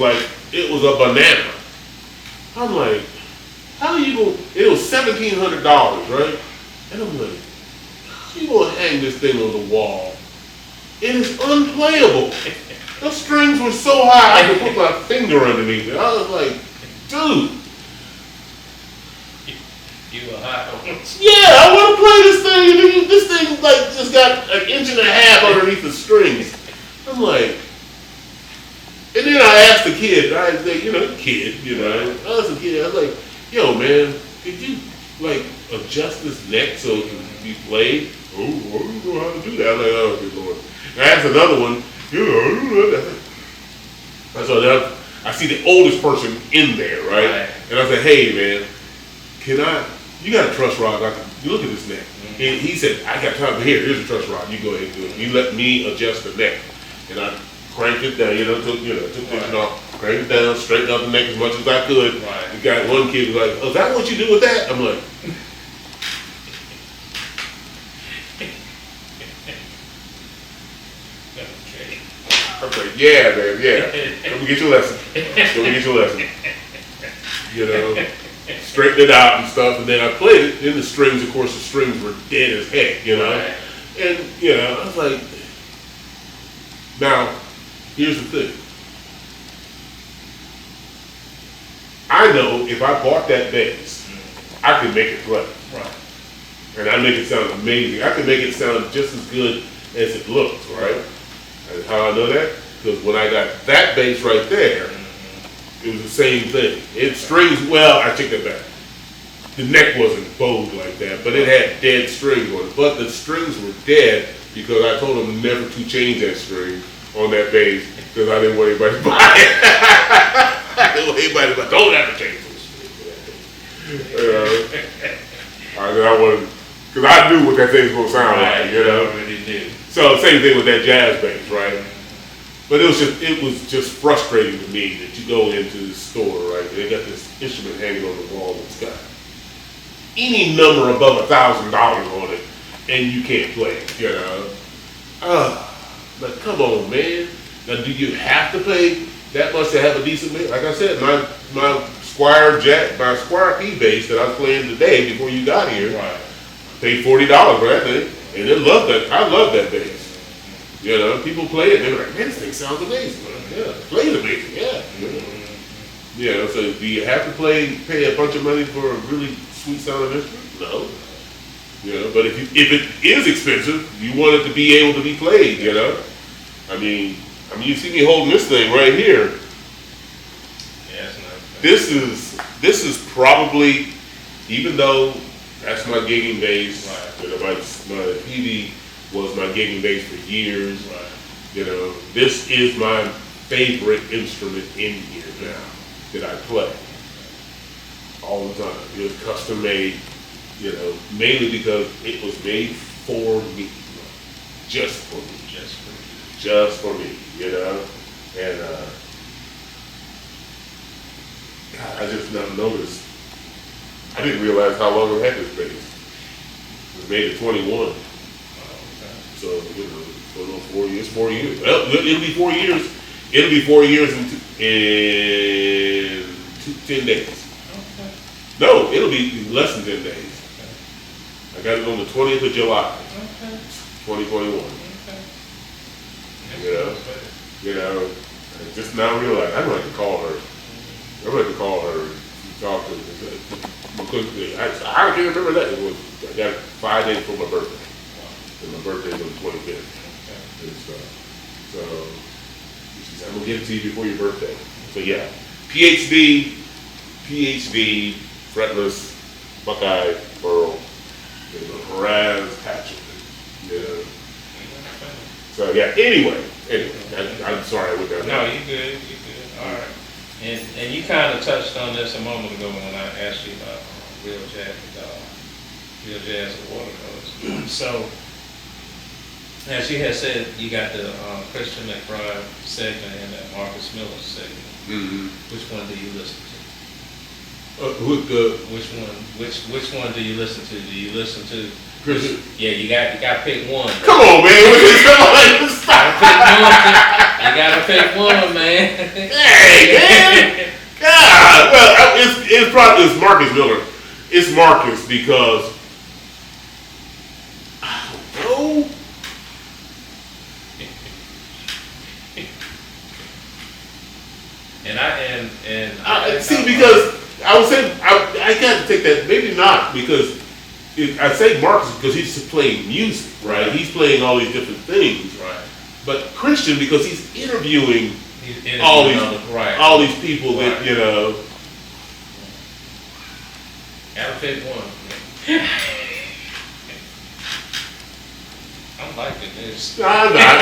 a banana. I'm like, how are you going? It was $1,700, right? And I'm like, how are you going to hang this thing on the wall? It is unplayable. The strings were so high I could put my finger underneath it. I was like, dude. You were hot. Yeah, I want to play this thing. And this thing like just got an inch and a half underneath the strings. I'm like, and then I asked the kid. I was like, I was a kid. I was like, yo, man, could you like adjust this neck so it can be played? Oh, I don't know how to do that. I'm like, oh, good Lord. And I asked another one. I see the oldest person in there, right? And I said, hey, man, you got a truss rod, you look at this neck. And he said, I got time, here's a truss rod, you go ahead and do it. You let me adjust the neck. And I cranked it down, took it off, cranked it down, straightened out the neck as much as I could. Right. The guy, one kid was like, oh, is that what you do with that? I'm like, Okay. I was like, yeah, man, yeah. Let me get your lesson. Straighten it out and stuff, and then I played it. Then the strings, of course, the strings were dead as heck, Right. And, I was like, now, here's the thing. I know if I bought that bass, I could make it play. Right. And I make it sound amazing. I can make it sound just as good as it looks, right? And how I know that? Because when I got that bass right there, it was the same thing. It strings, I take that back. The neck wasn't bowed like that, but it had dead strings on it. But the strings were dead because I told them never to change that string on that bass because I didn't want anybody to buy it. I didn't want anybody to buy it. Don't ever change those strings. Because I knew what that thing was going to sound like, You already knew. So same thing with that jazz bass, right? But it was just frustrating to me that you go into the store, right? They got this instrument hanging on the wall that's got any number above $1,000 on it, and you can't play it, But come on, man. Now, do you have to pay that much to have a decent bass? Like I said, my Squire P bass that I was playing today before you got here, paid $40 for that thing, and I love that bass. People play it, they're like, man, this thing sounds amazing. Yeah, it plays amazing, yeah. Yeah, so do you have to pay a bunch of money for a really sweet sounding instrument? No. You know, but if it is expensive, you want it to be able to be played, you know? I mean you see me holding this thing right here. Yeah, it's not. This is probably, even though that's my gigging bass, right. you know, my PD was my gigging bass for years. Right. You know, this is my favorite instrument in here now that I play all the time. It was custom made, you know, mainly because it was made for me, just for me, you know. And God, I just now noticed. I didn't realize how long I had this bass. It was made in 21. Oh, okay. So, you know, it's going on 4 years. 4 years. Well, it'll be 4 years. It'll be 4 years in 10 days. Okay. No, it'll be less than 10 days. Okay. I got it on the 20th of July, Okay. 2021. Okay. You know, I just now realized I'm going to have to call her. I'm going to have to call her and talk to her. Because I can't remember that. I got it 5 days before my birthday. And my birthday is on the 25th. And so she said, I'm going to get it to you before your birthday. So yeah, PhD, fretless, Buckeye, Burl, you know, harass, Patrick, you know. So yeah, anyway, I'm sorry I went down No, there. you good. All right. And you kind of touched on this a moment ago when I asked you about real jazz and watercolors. So, as you had said, you got the Christian McBride segment and the Marcus Miller segment. Mm-hmm. Which one do you listen to? Which one do you listen to? Do you listen to? Christian. Yeah, you got to pick one. Come on, man. You gotta pick one, man. Hey, man. God. Well, it's Marcus Miller. It's Marcus because I don't know. I See, because I would say I got to take that. Maybe not because I say Marcus because he's playing music, right? He's playing all these different things, right. But Christian because he's interviewing all these people that you know. Gotta pick one. I'm liking this. I'm not.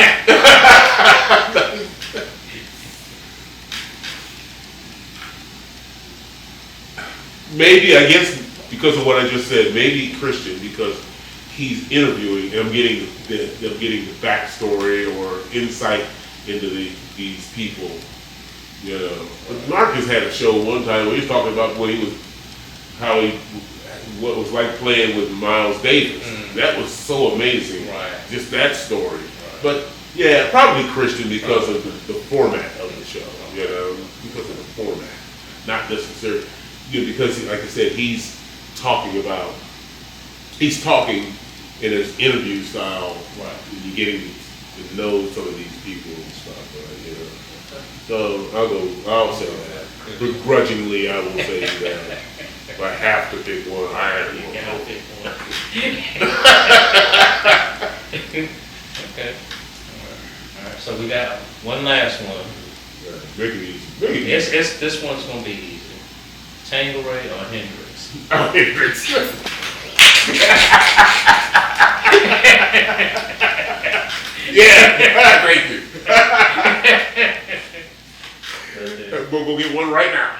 Maybe, I guess, because of what I just said, maybe Christian, because he's interviewing and I'm getting the backstory or insight into these people, you know. But Marcus had a show one time where he was talking about what it was like playing with Miles Davis. Mm. That was so amazing. Right. Just that story. Right. But yeah, probably Christian because of the format of the show, you know, because of the format. Not necessarily. Because, like I said, he's talking in his interview style. Right. And you're getting to know some of these people and stuff, you know. So I'll say that. Begrudgingly, I will say that. If I have to pick one, I have to pick one. Okay. All right. So we got one last one. Yeah, make it easy. This one's gonna be easy. Tangleray or Hendrix? Oh, Hendrix. Yeah, thank you. We'll go get one right now.